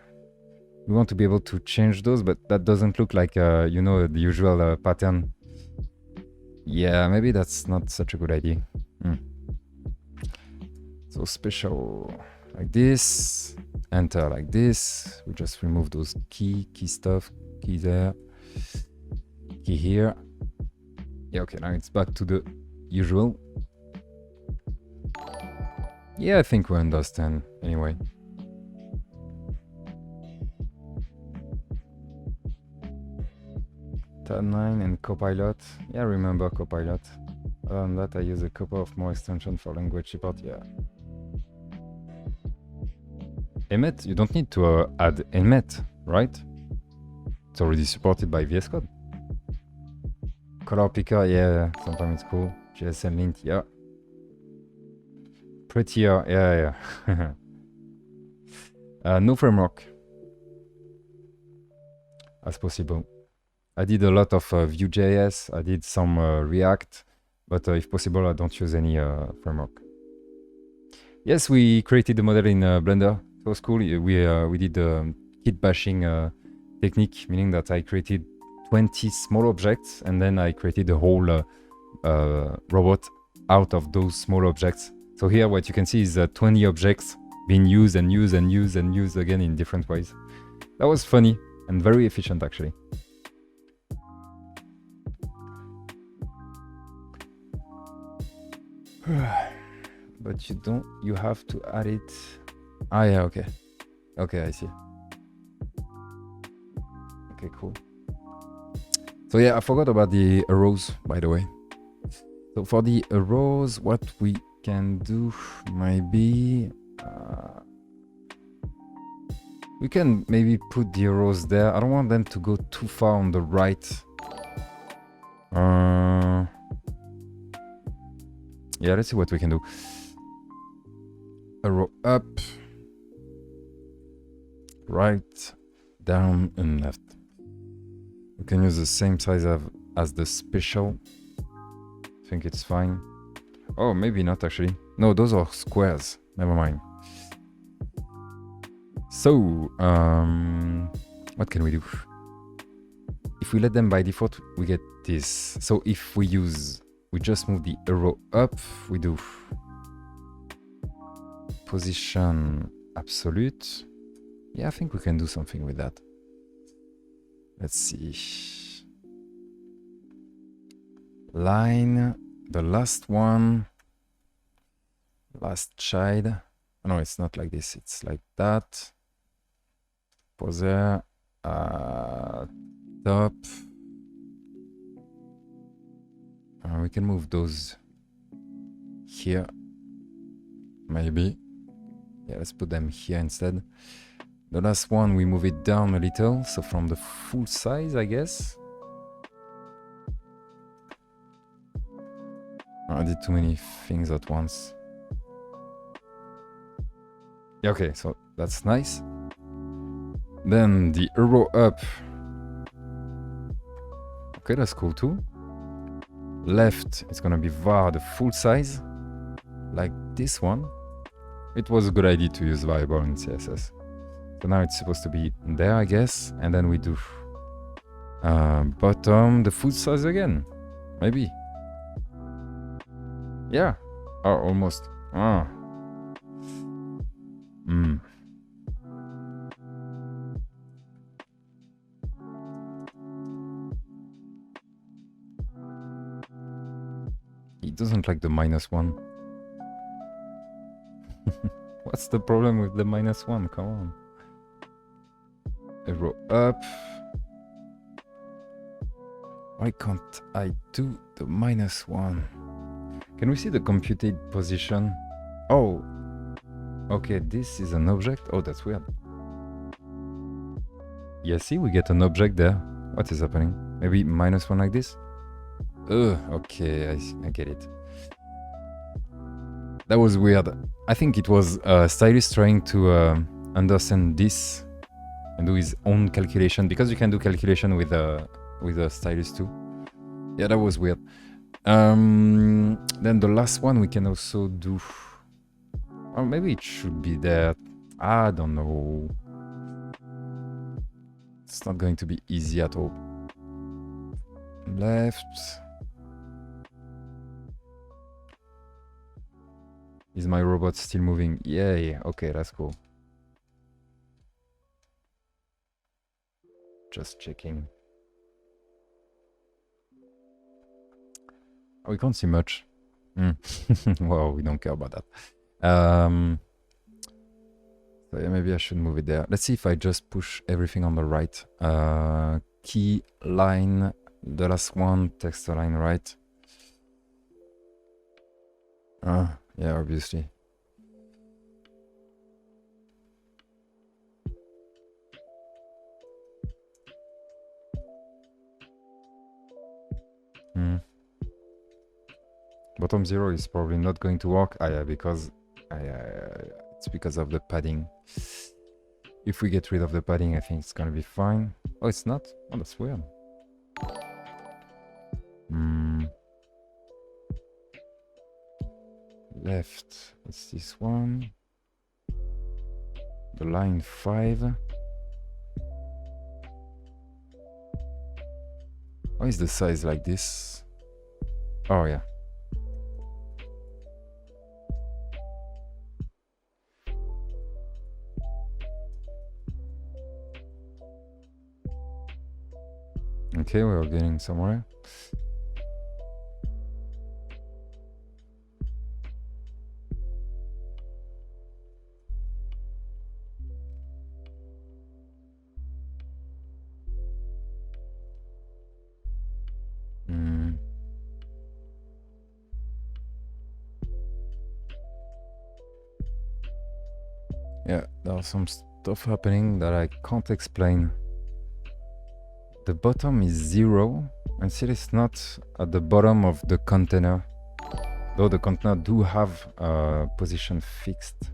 We want to be able to change those, but that doesn't look like, you know, the usual pattern. Yeah, maybe that's not such a good idea. So special like this, enter like this. We just remove those key stuff, key there, key here. Yeah, okay, now it's back to the usual. Yeah, I think we understand anyway. Tab 9 and Copilot. Yeah, remember Copilot. Other than that, I use a couple of more extensions for language support. Yeah. Emmet, you don't need to add Emmet, right? It's already supported by VS Code. Color picker, yeah, sometimes it's cool. GSM lint, yeah. Prettier, yeah. No framework as possible. I did a lot of Vue.js, I did some React, but if possible, I don't use any framework. Yes, we created the model in Blender. It was cool. We did the kit bashing technique, meaning that I created 20 small objects and then I created a whole robot out of those small objects. So here what you can see is 20 objects being used and used and used and used again in different ways. That was funny and very efficient actually. But you have to add it. Ah yeah, okay. Okay, I see. Okay, cool. So yeah, I forgot about the arrows, by the way. So for the arrows, what we can do maybe... we can maybe put the arrows there. I don't want them to go too far on the right. Yeah, let's see what we can do. Arrow up, right, down, and left. We can use the same size as the special. I think it's fine. Oh, maybe not actually. No, those are squares. Never mind. So, what can we do? If we let them by default, we get this. So if we just move the arrow up, we do position absolute. Yeah, I think we can do something with that. Let's see. Line, the last one, last child. No, it's not like this, it's like that. Poser, top. We can move those here, maybe. Yeah, let's put them here instead. The last one, we move it down a little, so from the full size, I guess. I did too many things at once. Yeah, okay, so that's nice. Then the arrow up. Okay, that's cool too. Left, it's gonna be var the full size, like this one. It was a good idea to use variable in CSS. So now it's supposed to be there, I guess. And then we do bottom, the full size again. Maybe. Yeah. Oh, almost. Ah. He doesn't like the -1. What's the problem with the -1? Come on. Arrow up. Why can't I do the -1? Can we see the computed position? Oh. Okay, this is an object. Oh, that's weird. Yeah, see, we get an object there. What is happening? Maybe -1 like this? Okay, I get it. That was weird. I think it was Stylus trying to understand this and do his own calculation, because you can do calculation with a Stylus too. Yeah, that was weird. Then the last one we can also do. Or maybe it should be there. I don't know. It's not going to be easy at all. Left. Is my robot still moving? Yay, okay, that's cool. Just checking. Oh, we can't see much. Well, we don't care about that. So yeah, maybe I should move it there. Let's see if I just push everything on the right. Key line, the last one, text align right. Yeah, obviously. Bottom 0 is probably not going to work. Yeah, because it's because of the padding. If we get rid of the padding, I think it's gonna be fine. Oh, it's not? Oh, that's weird. left, it's this one. The line 5. Why is the size like this? Oh yeah. Okay, we're getting somewhere. Yeah, there's some stuff happening that I can't explain. The bottom is 0, and still it's not at the bottom of the container. Though the container do have position fixed.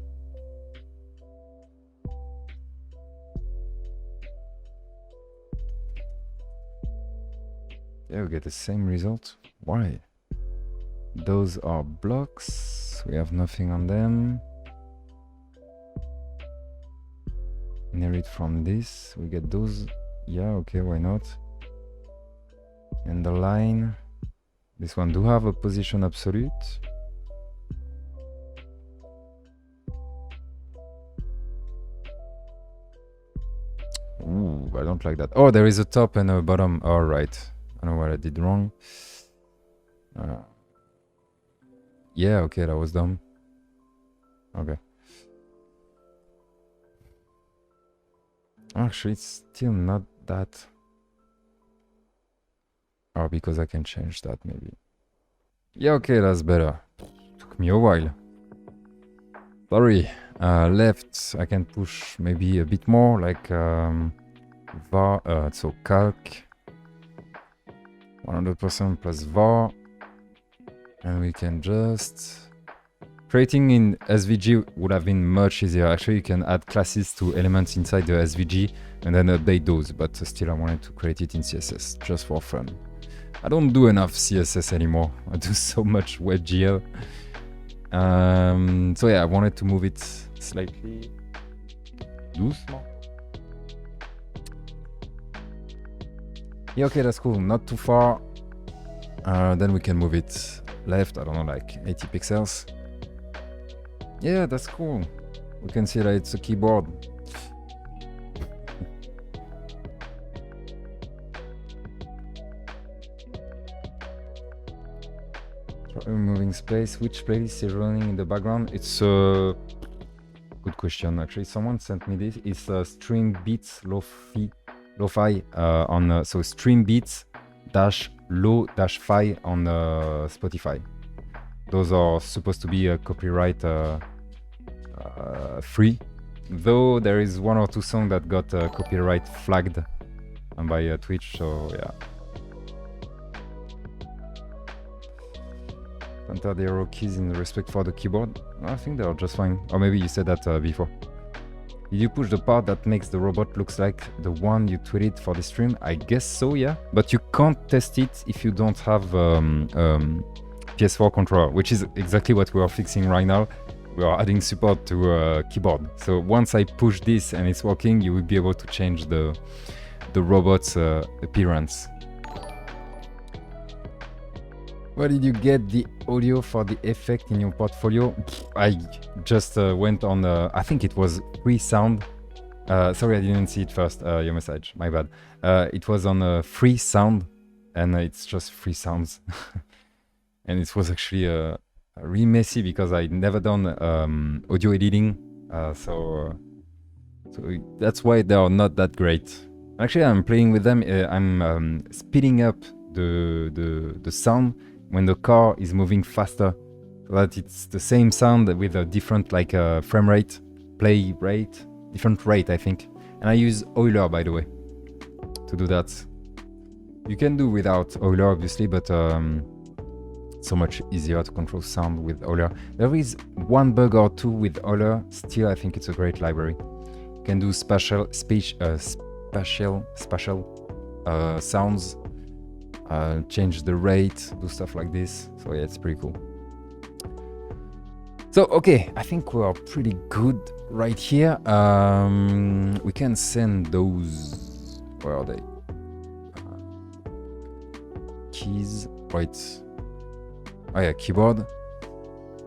Yeah, we get the same result. Why? Those are blocks. We have nothing on them. Inherit from this. We get those. Yeah, okay, why not? And the line. This one do have a position absolute. Ooh, I don't like that. Oh, there is a top and a bottom. All right. I know what I did wrong. Yeah, okay, that was dumb. Okay. Actually, it's still not that. Oh, because I can change that maybe. Yeah, okay, that's better. Took me a while. Sorry. Left, I can push maybe a bit more, like var, so calc 100% plus var, and we can just creating in SVG would have been much easier. Actually, you can add classes to elements inside the SVG and then update those, but still I wanted to create it in CSS just for fun. I don't do enough CSS anymore. I do so much WebGL. So yeah, I wanted to move it slightly. Doucement. Yeah, okay, that's cool. Not too far. Then we can move it left, I don't know, like 80 pixels. Yeah, that's cool. We can see that it's a keyboard. Moving space. Which playlist is running in the background? It's a good question actually. Someone sent me this. It's Stream Beats Lo-Fi on so Stream Beats Lo-Fi on Spotify. Those are supposed to be copyright free, though there is 1 or 2 songs that got copyright flagged by Twitch. So yeah. Enter the arrow keys in respect for the keyboard. I think they are just fine. Or maybe you said that before. Did you push the part that makes the robot looks like the one you tweeted for the stream? I guess so, yeah. But you can't test it if you don't have PS4 controller, which is exactly what we are fixing right now. We are adding support to keyboard. So once I push this and it's working, you will be able to change the robot's appearance. Where did you get the audio for the effect in your portfolio? I just went on, I think it was Free Sound. Sorry, I didn't see it first, your message, my bad. It was on Free Sound, and it's just free sounds. And it was actually really messy because I'd never done audio editing. So that's why they are not that great. Actually, I'm playing with them. I'm speeding up the sound when the car is moving faster, so that it's the same sound with a different frame rate, play rate, different rate I think. And I use Euler, by the way, to do that. You can do without Euler obviously, but so much easier to control sound with Euler. There is one bug or two with Euler, still I think it's a great library. You can do spatial sounds, change the rate, do stuff like this. So yeah, it's pretty cool. So, okay, I think we are pretty good right here. We can send those, where are they? Keys, right? Oh yeah, keyboard.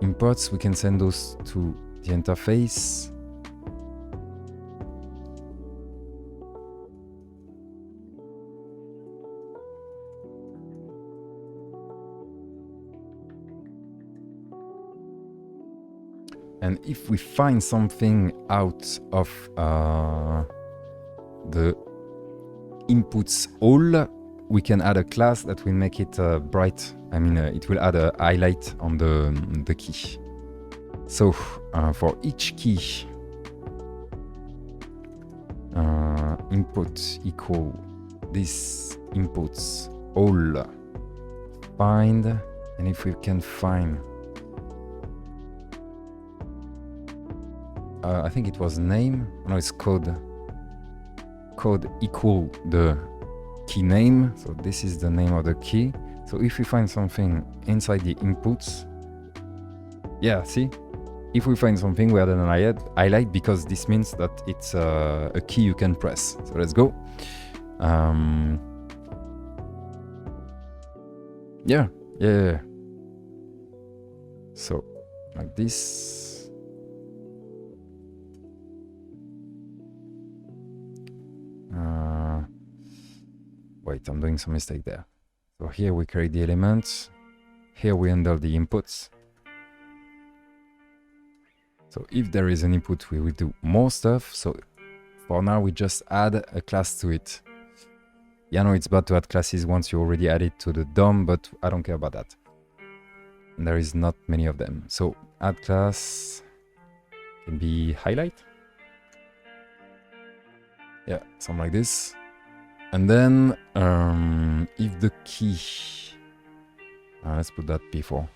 Imports, we can send those to the interface. And if we find something out of the inputs all, we can add a class that will make it bright. I mean, it will add a highlight on the key. So for each key, input equal this inputs all find, and if we can find, I think it was name. No, it's code. Code equal the key name. So this is the name of the key. So if we find something inside the inputs, yeah, see? If we find something, we add an highlight because this means that it's a key you can press. So let's go. Yeah. So like this. Wait, I'm doing some mistake there. So here we create the elements. Here we handle the inputs. So if there is an input, we will do more stuff. So for now, we just add a class to it. Yeah, no, it's bad to add classes once you already add it to the DOM, but I don't care about that. And there is not many of them. So add class can be highlight. Yeah, something like this. And then if the key, let's put that before.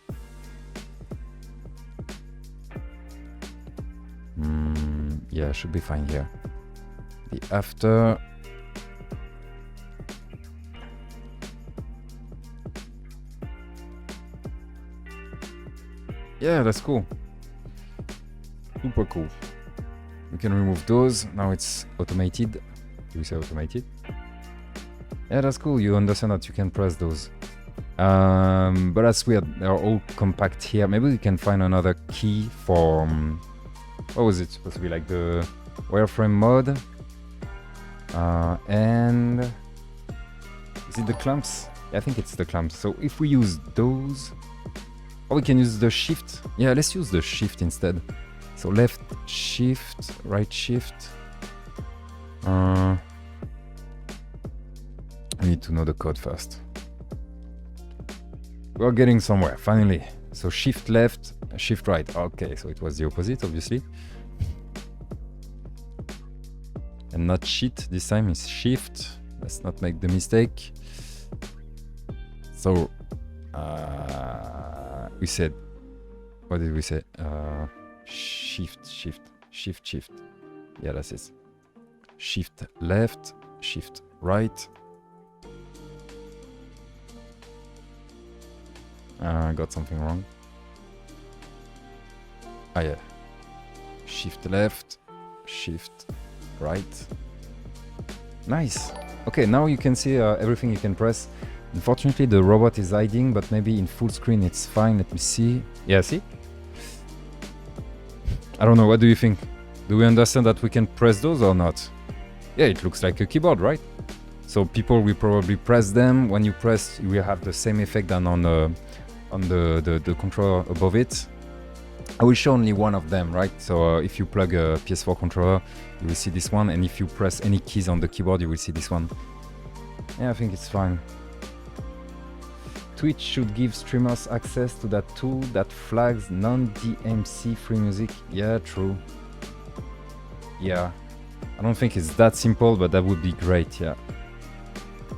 Yeah, should be fine here. The after. Yeah, that's cool. Super cool. We can remove those. Now it's automated. Do we say automated? Yeah, that's cool. You understand that you can press those. But that's weird. They're all compact here. Maybe we can find another key for... what was it supposed to be? Like the wireframe mode. And... is it the clamps? Yeah, I think it's the clamps. So if we use those... or we can use the shift. Yeah, let's use the shift instead. So left shift, right shift. I need to know the code first. We're getting somewhere, finally. So shift left, shift right. Okay, so it was the opposite, obviously. And not shift, this time it's shift. Let's not make the mistake. So, we said, what did we say? Shift, shift, shift, shift. Yeah, that's it. Shift left, shift right. I got something wrong. Ah, yeah. Shift left, shift right. Nice. Okay, now you can see everything you can press. Unfortunately, the robot is hiding, but maybe in full screen it's fine. Let me see. Yeah, see? I don't know, what do you think? Do we understand that we can press those or not? Yeah, it looks like a keyboard, right? So people will probably press them. When you press, you will have the same effect than on the controller above it. I will show only one of them, right? So if you plug a PS4 controller, you will see this one. And if you press any keys on the keyboard, you will see this one. Yeah, I think it's fine. Twitch should give streamers access to that tool that flags non-DMC free music. Yeah, true. Yeah. I don't think it's that simple, but that would be great, yeah.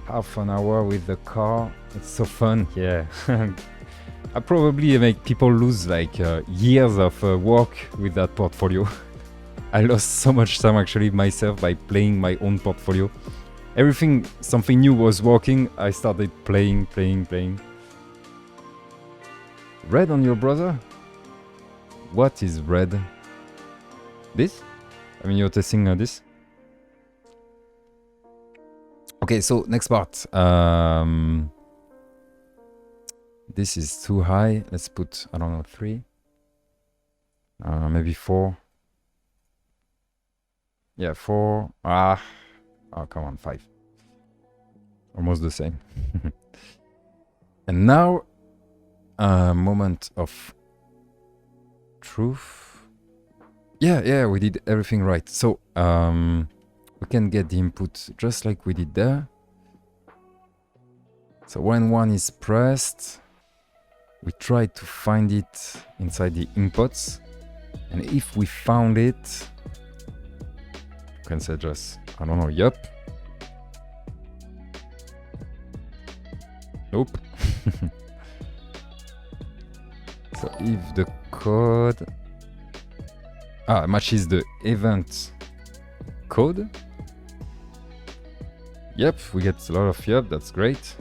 Half an hour with the car. It's so fun, yeah. I probably make people lose like years of work with that portfolio. I lost so much time actually myself by playing my own portfolio. Everything, something new was working, I started playing. Red on your browser? what is red? This? I mean, you're testing this? Okay, so next part. This is too high. Let's put, I don't know, 3. Maybe 4. Yeah, 4. Oh, come on, 5. Almost the same. And now, moment of truth. Yeah, we did everything right. So, we can get the input just like we did there. So when 1 is pressed, we try to find it inside the inputs. And if we found it, you can say just, I don't know, yup. Nope. So if the code matches the event code, yep, we get a lot of yup, that's great.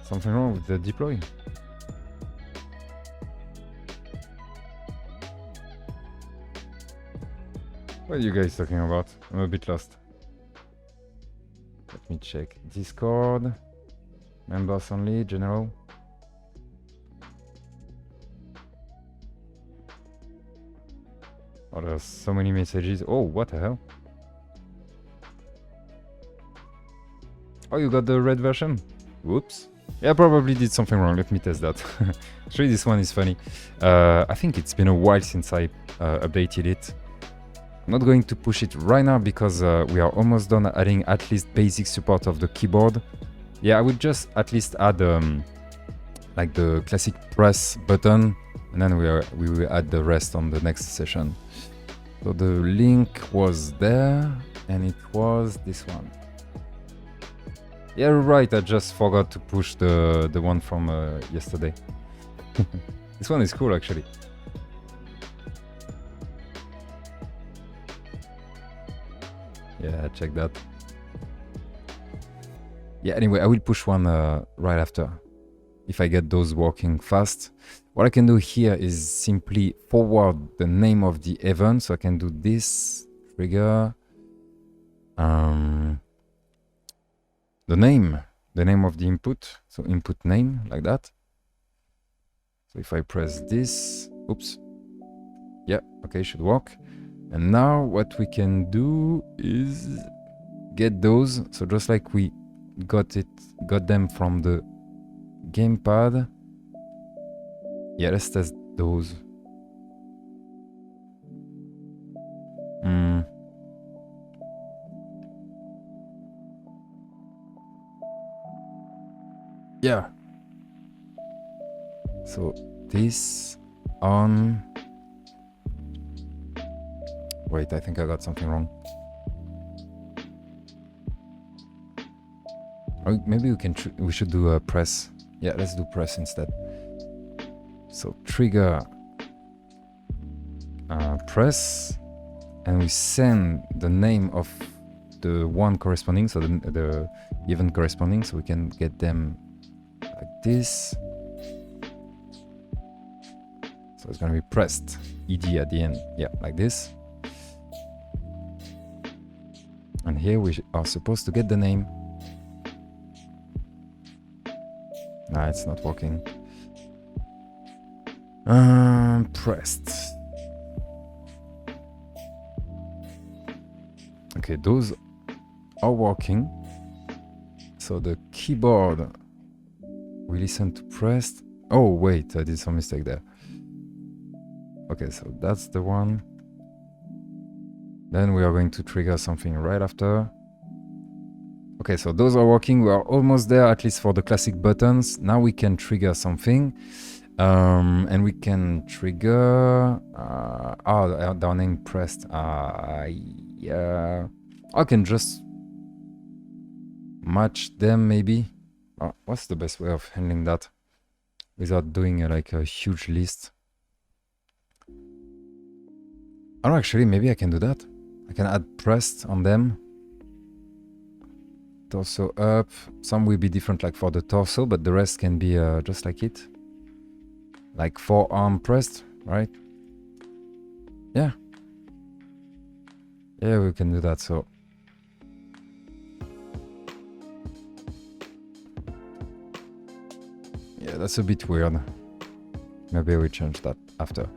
Something wrong with the deploy? What are you guys talking about? I'm a bit lost. Let me check. Discord. Members only, general. Oh, there's so many messages. Oh, what the hell? Oh, you got the red version? Whoops. Yeah, I probably did something wrong. Let me test that. Actually, this one is funny. I think it's been a while since I updated it. I'm not going to push it right now because we are almost done adding at least basic support of the keyboard. Yeah, I would just at least add like the classic press button, and then we will add the rest on the next session. So the link was there, and it was this one. Yeah, right, I just forgot to push the one from yesterday. This one is cool, actually. Yeah, check that. Yeah, anyway, I will push one right after, if I get those working fast. What I can do here is simply forward the name of the event, so I can do this, trigger, the name of the input, so input name, like that. So if I press this, oops, yeah, okay, should work. And now what we can do is get those, so just like we got them from the gamepad. Yeah, let's test those. Yeah. So this on. Wait, I think I got something wrong. Or maybe we should do a press. Yeah, let's do press instead. So trigger press, and we send the name of the one corresponding, so the event corresponding, so we can get them like this. So it's gonna be pressed, ed at the end, yeah, like this. And here we are supposed to get the name. Nah, it's not working. Pressed. Okay, those are working. So the keyboard, we listen to pressed. Oh, wait, I did some mistake there. Okay, so that's the one. Then we are going to trigger something right after. Okay, so those are working. We are almost there, at least for the classic buttons. Now we can trigger something. And we can trigger... their name pressed. Yeah. I can just match them, maybe. What's the best way of handling that without doing like a huge list? Oh, actually, maybe I can do that. I can add pressed on them. torso up. Some will be different, like for the torso, but the rest can be just like it. Like forearm pressed, right? Yeah. Yeah, we can do that, so. Yeah, that's a bit weird. Maybe we change that after.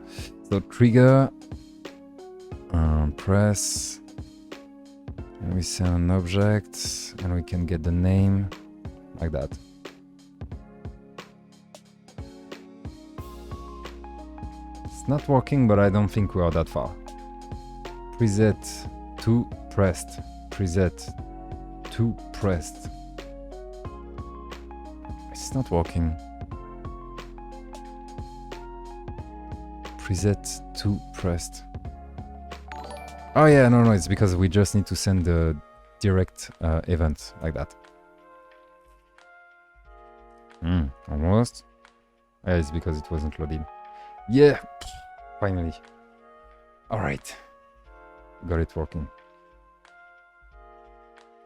So trigger, press, and we send an object, and we can get the name, like that. It's not working, but I don't think we are that far. Preset to pressed. Preset to pressed. It's not working. Preset to pressed. Oh yeah, no, it's because we just need to send the direct event like that. Almost. Yeah, it's because it wasn't loaded. Yeah, finally. All right, got it working.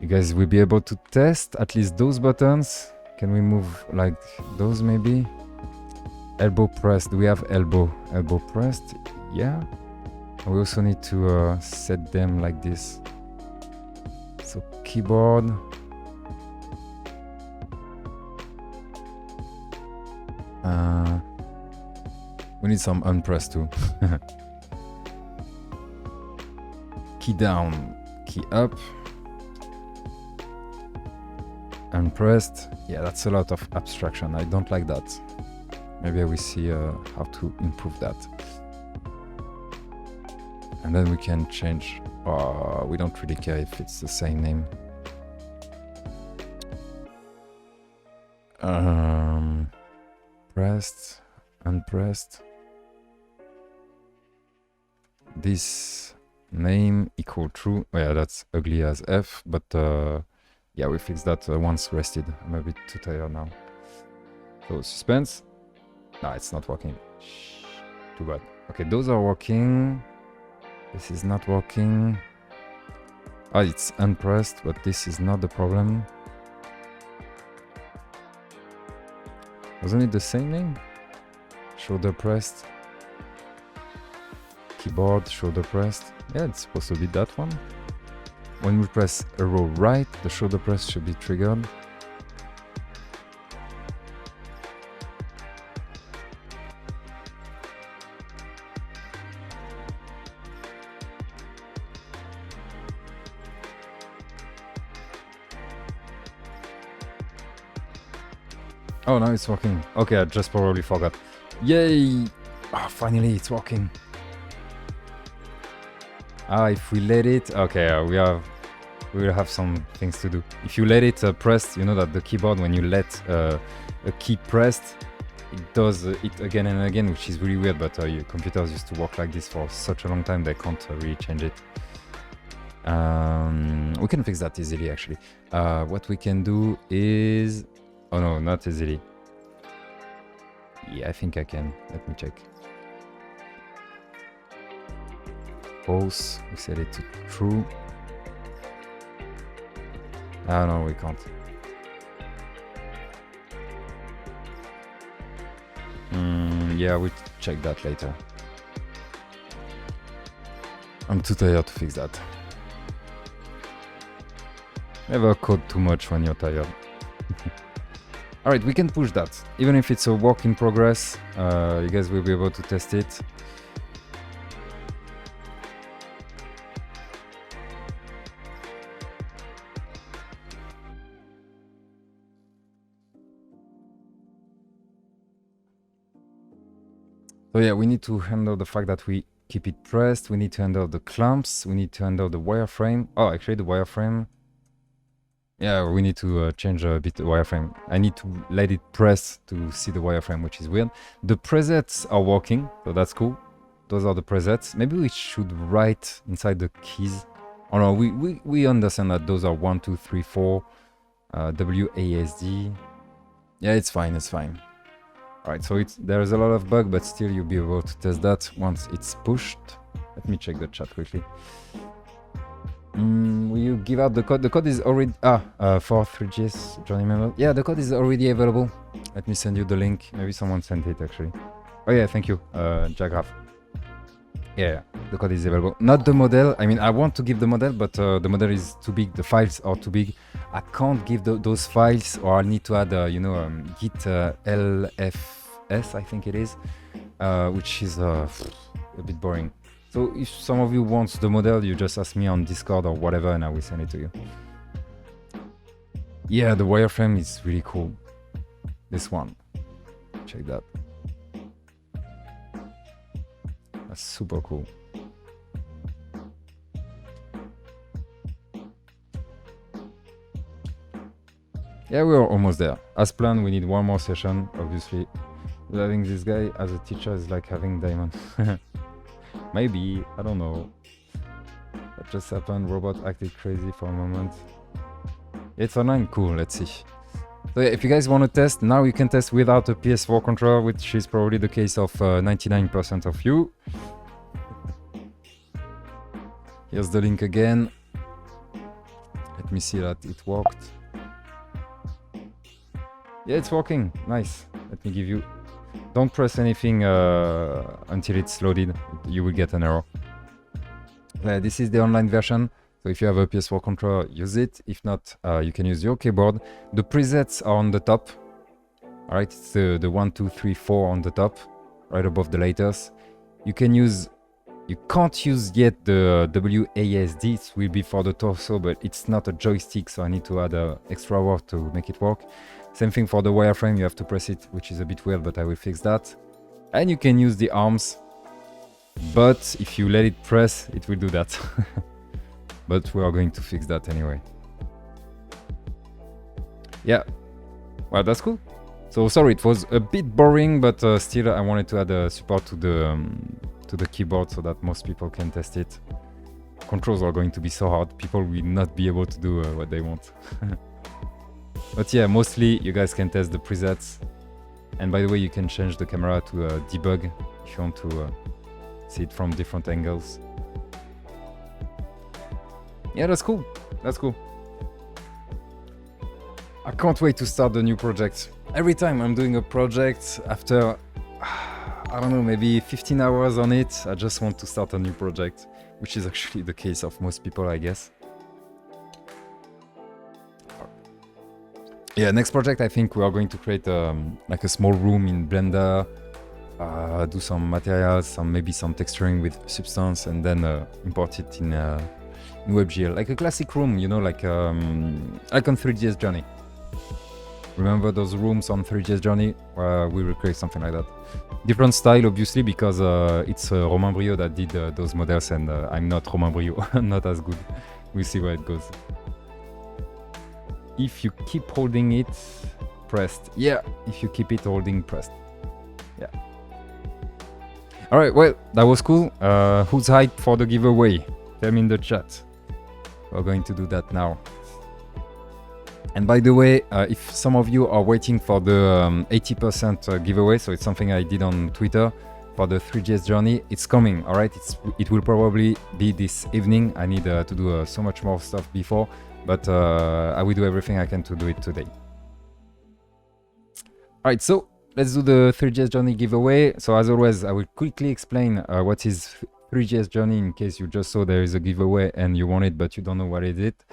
You guys will be able to test at least those buttons. Can we move like those maybe? Elbow pressed. Do we have elbow pressed? Yeah. We also need to set them like this. So keyboard. We need some unpressed too. Key down, key up. Unpressed. Yeah, that's a lot of abstraction. I don't like that. Maybe we see how to improve that. And then we can change. We don't really care if it's the same name. Pressed, unpressed. This name equal true. Oh, yeah, that's ugly as F, but yeah, we fixed that once rested. I'm a bit too tired now. So suspense. No, it's not working. Too bad. Okay, those are working. This is not working. Oh, it's unpressed, but this is not the problem. Wasn't it the same name? Shoulder pressed. Keyboard, shoulder pressed. Yeah, it's supposed to be that one. When we press arrow right, the shoulder press should be triggered. Oh, now it's working. Okay, I just probably forgot. Yay! Oh, finally, it's working. If we let it... Okay, we will have some things to do. If you let it pressed, you know that the keyboard, when you let a key pressed, it does it again and again, which is really weird, but your computers used to work like this for such a long time, they can't really change it. We can fix that easily, actually. What we can do is... Oh no, not easily. Yeah, I think I can. Let me check. False. We set it to true. Ah no, we can't. Yeah, we'll check that later. I'm too tired to fix that. Never code too much when you're tired. Alright, we can push that. Even if it's a work in progress, you guys will be able to test it. So yeah, we need to handle the fact that we keep it pressed. We need to handle the clamps. We need to handle the wireframe. Oh, actually the wireframe. Yeah, we need to change a bit the wireframe. I need to let it press to see the wireframe, which is weird. The presets are working, so that's cool. Those are the presets. Maybe we should write inside the keys. Oh no, we understand that those are 1, 2, 3, 4. WASD. Yeah, it's fine, it's fine. Alright, so there's a lot of bug, but still you'll be able to test that once it's pushed. Let me check the chat quickly. Will you give out the code? The code is already for 3.js Journey member. Yeah, the code is already available. Let me send you the link. Maybe someone sent it actually. Oh yeah, thank you, Jagraph. Yeah, the code is available. Not the model. I mean, I want to give the model, but the model is too big. The files are too big. I can't give those files, or I'll need to add, git lfs, I think it is, which is a bit boring. So if some of you want the model, you just ask me on Discord or whatever, and I will send it to you. Yeah, the wireframe is really cool. This one. Check that. That's super cool. Yeah, we are almost there. As planned, we need one more session, obviously. Having this guy as a teacher is like having Diamond. Maybe, I don't know. What just happened? Robot acted crazy for a moment. It's online? Cool, let's see. So yeah, if you guys want to test, now you can test without a PS4 controller, which is probably the case of 99% of you. Here's the link again. Let me see that it worked. Yeah, it's working. Nice. Let me give you... Don't press anything until it's loaded. You will get an error. This is the online version. So if you have a PS4 controller, use it. If not, you can use your keyboard. The presets are on the top. All right, it's the 1, 2, 3, 4 on the top, right above the letters. You can use... You can't use yet the WASD. It will be for the torso, but it's not a joystick, so I need to add extra work to make it work. Same thing for the wireframe, you have to press it, which is a bit weird, but I will fix that. And you can use the arms, but if you let it press, it will do that. But we are going to fix that anyway. Yeah, well, that's cool. So sorry, it was a bit boring, but still I wanted to add support to the keyboard so that most people can test it. Controls are going to be so hard, people will not be able to do what they want. But yeah, mostly you guys can test the presets. And by the way, you can change the camera to debug if you want to see it from different angles. Yeah, that's cool. That's cool. I can't wait to start the new project. Every time I'm doing a project, after, I don't know, maybe 15 hours on it, I just want to start a new project, which is actually the case of most people, I guess. Yeah, next project, I think we are going to create like a small room in Blender, do some materials, maybe some texturing with Substance, and then import it in WebGL, like a classic room, you know, like on 3.js Journey. Remember those rooms on 3.js Journey? We will create something like that. Different style, obviously, because it's Romain Brio that did those models, and I'm not Romain Brio, not as good. We'll see where it goes. If you keep holding it pressed. Yeah, if you keep it holding pressed. Yeah. Alright, well, that was cool. Who's hyped for the giveaway? Tell me in the chat. We're going to do that now. And by the way, if some of you are waiting for the 80% giveaway, so it's something I did on Twitter for the 3.js Journey, it's coming, all right? It will probably be this evening. I need to do so much more stuff before, but I will do everything I can to do it today. All right, so let's do the 3.js Journey giveaway. So as always, I will quickly explain what is 3.js Journey in case you just saw there is a giveaway and you want it, but you don't know what is it.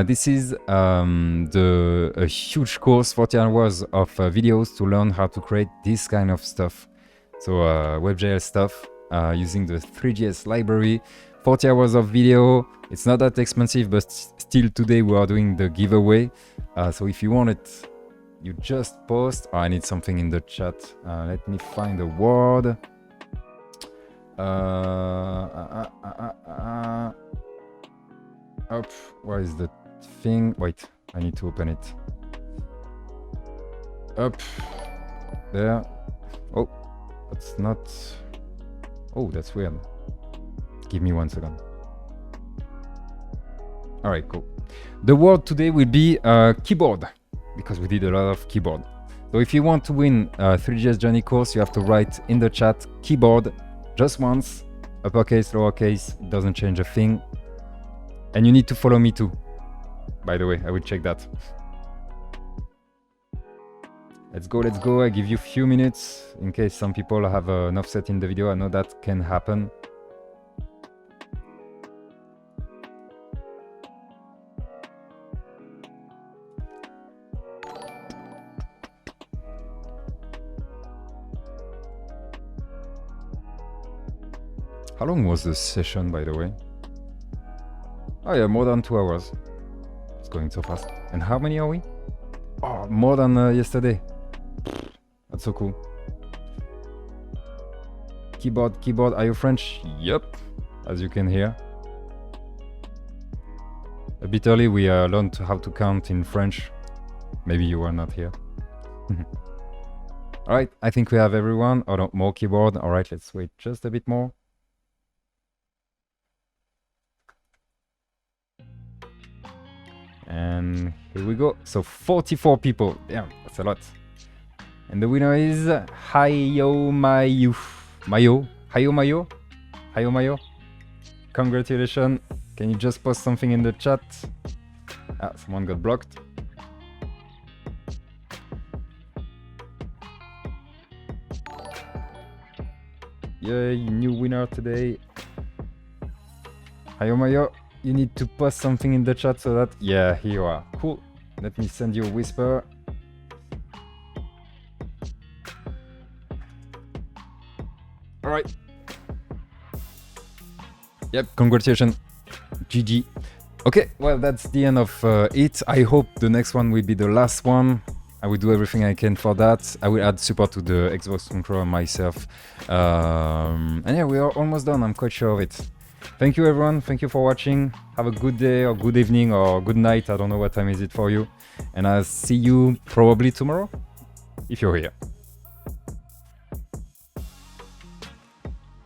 This is a huge course, 40 hours of videos to learn how to create this kind of stuff. So WebGL stuff using the 3.js library, 40 hours of video. It's not that expensive, but still today we are doing the giveaway. So if you want it, you just post. Oh, I need something in the chat. Let me find a word. Up, where is the thing? Wait, I need to open it. Up, there. Oh, that's not. Oh, that's weird. Give me 1 second. All right, cool. The word today will be keyboard, because we did a lot of keyboard. So if you want to win a 3.js Journey course, you have to write in the chat keyboard just once, uppercase, lowercase, it doesn't change a thing. And you need to follow me too. By the way, I will check that. Let's go, let's go. I give you a few minutes in case some people have an offset in the video. I know that can happen. How long was the session, by the way? Oh yeah, more than 2 hours. It's going so fast. And how many are we? Oh, more than yesterday. That's so cool. Keyboard, are you French? Yup, as you can hear. A bit early, we learned how to count in French. Maybe you were not here. Alright, I think we have everyone. Oh no, more keyboard. Alright, let's wait just a bit more. And here we go. So 44 people. Damn, that's a lot. And the winner is Hayo Mayo. Hayo Mayo. Congratulations. Can you just post something in the chat? Ah, someone got blocked. Yay, new winner today. Hayo Mayo. You need to post something in the chat so that... Yeah, here you are. Cool. Let me send you a whisper. Alright. Yep, congratulations. GG. Okay, well, that's the end of it. I hope the next one will be the last one. I will do everything I can for that. I will add support to the Xbox controller myself. And yeah, we are almost done. I'm quite sure of it. Thank you everyone, thank you for watching. Have a good day or good evening or good night. I don't know what time is it for you. And I'll see you probably tomorrow, if you're here.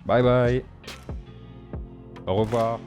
Bye bye. Au revoir.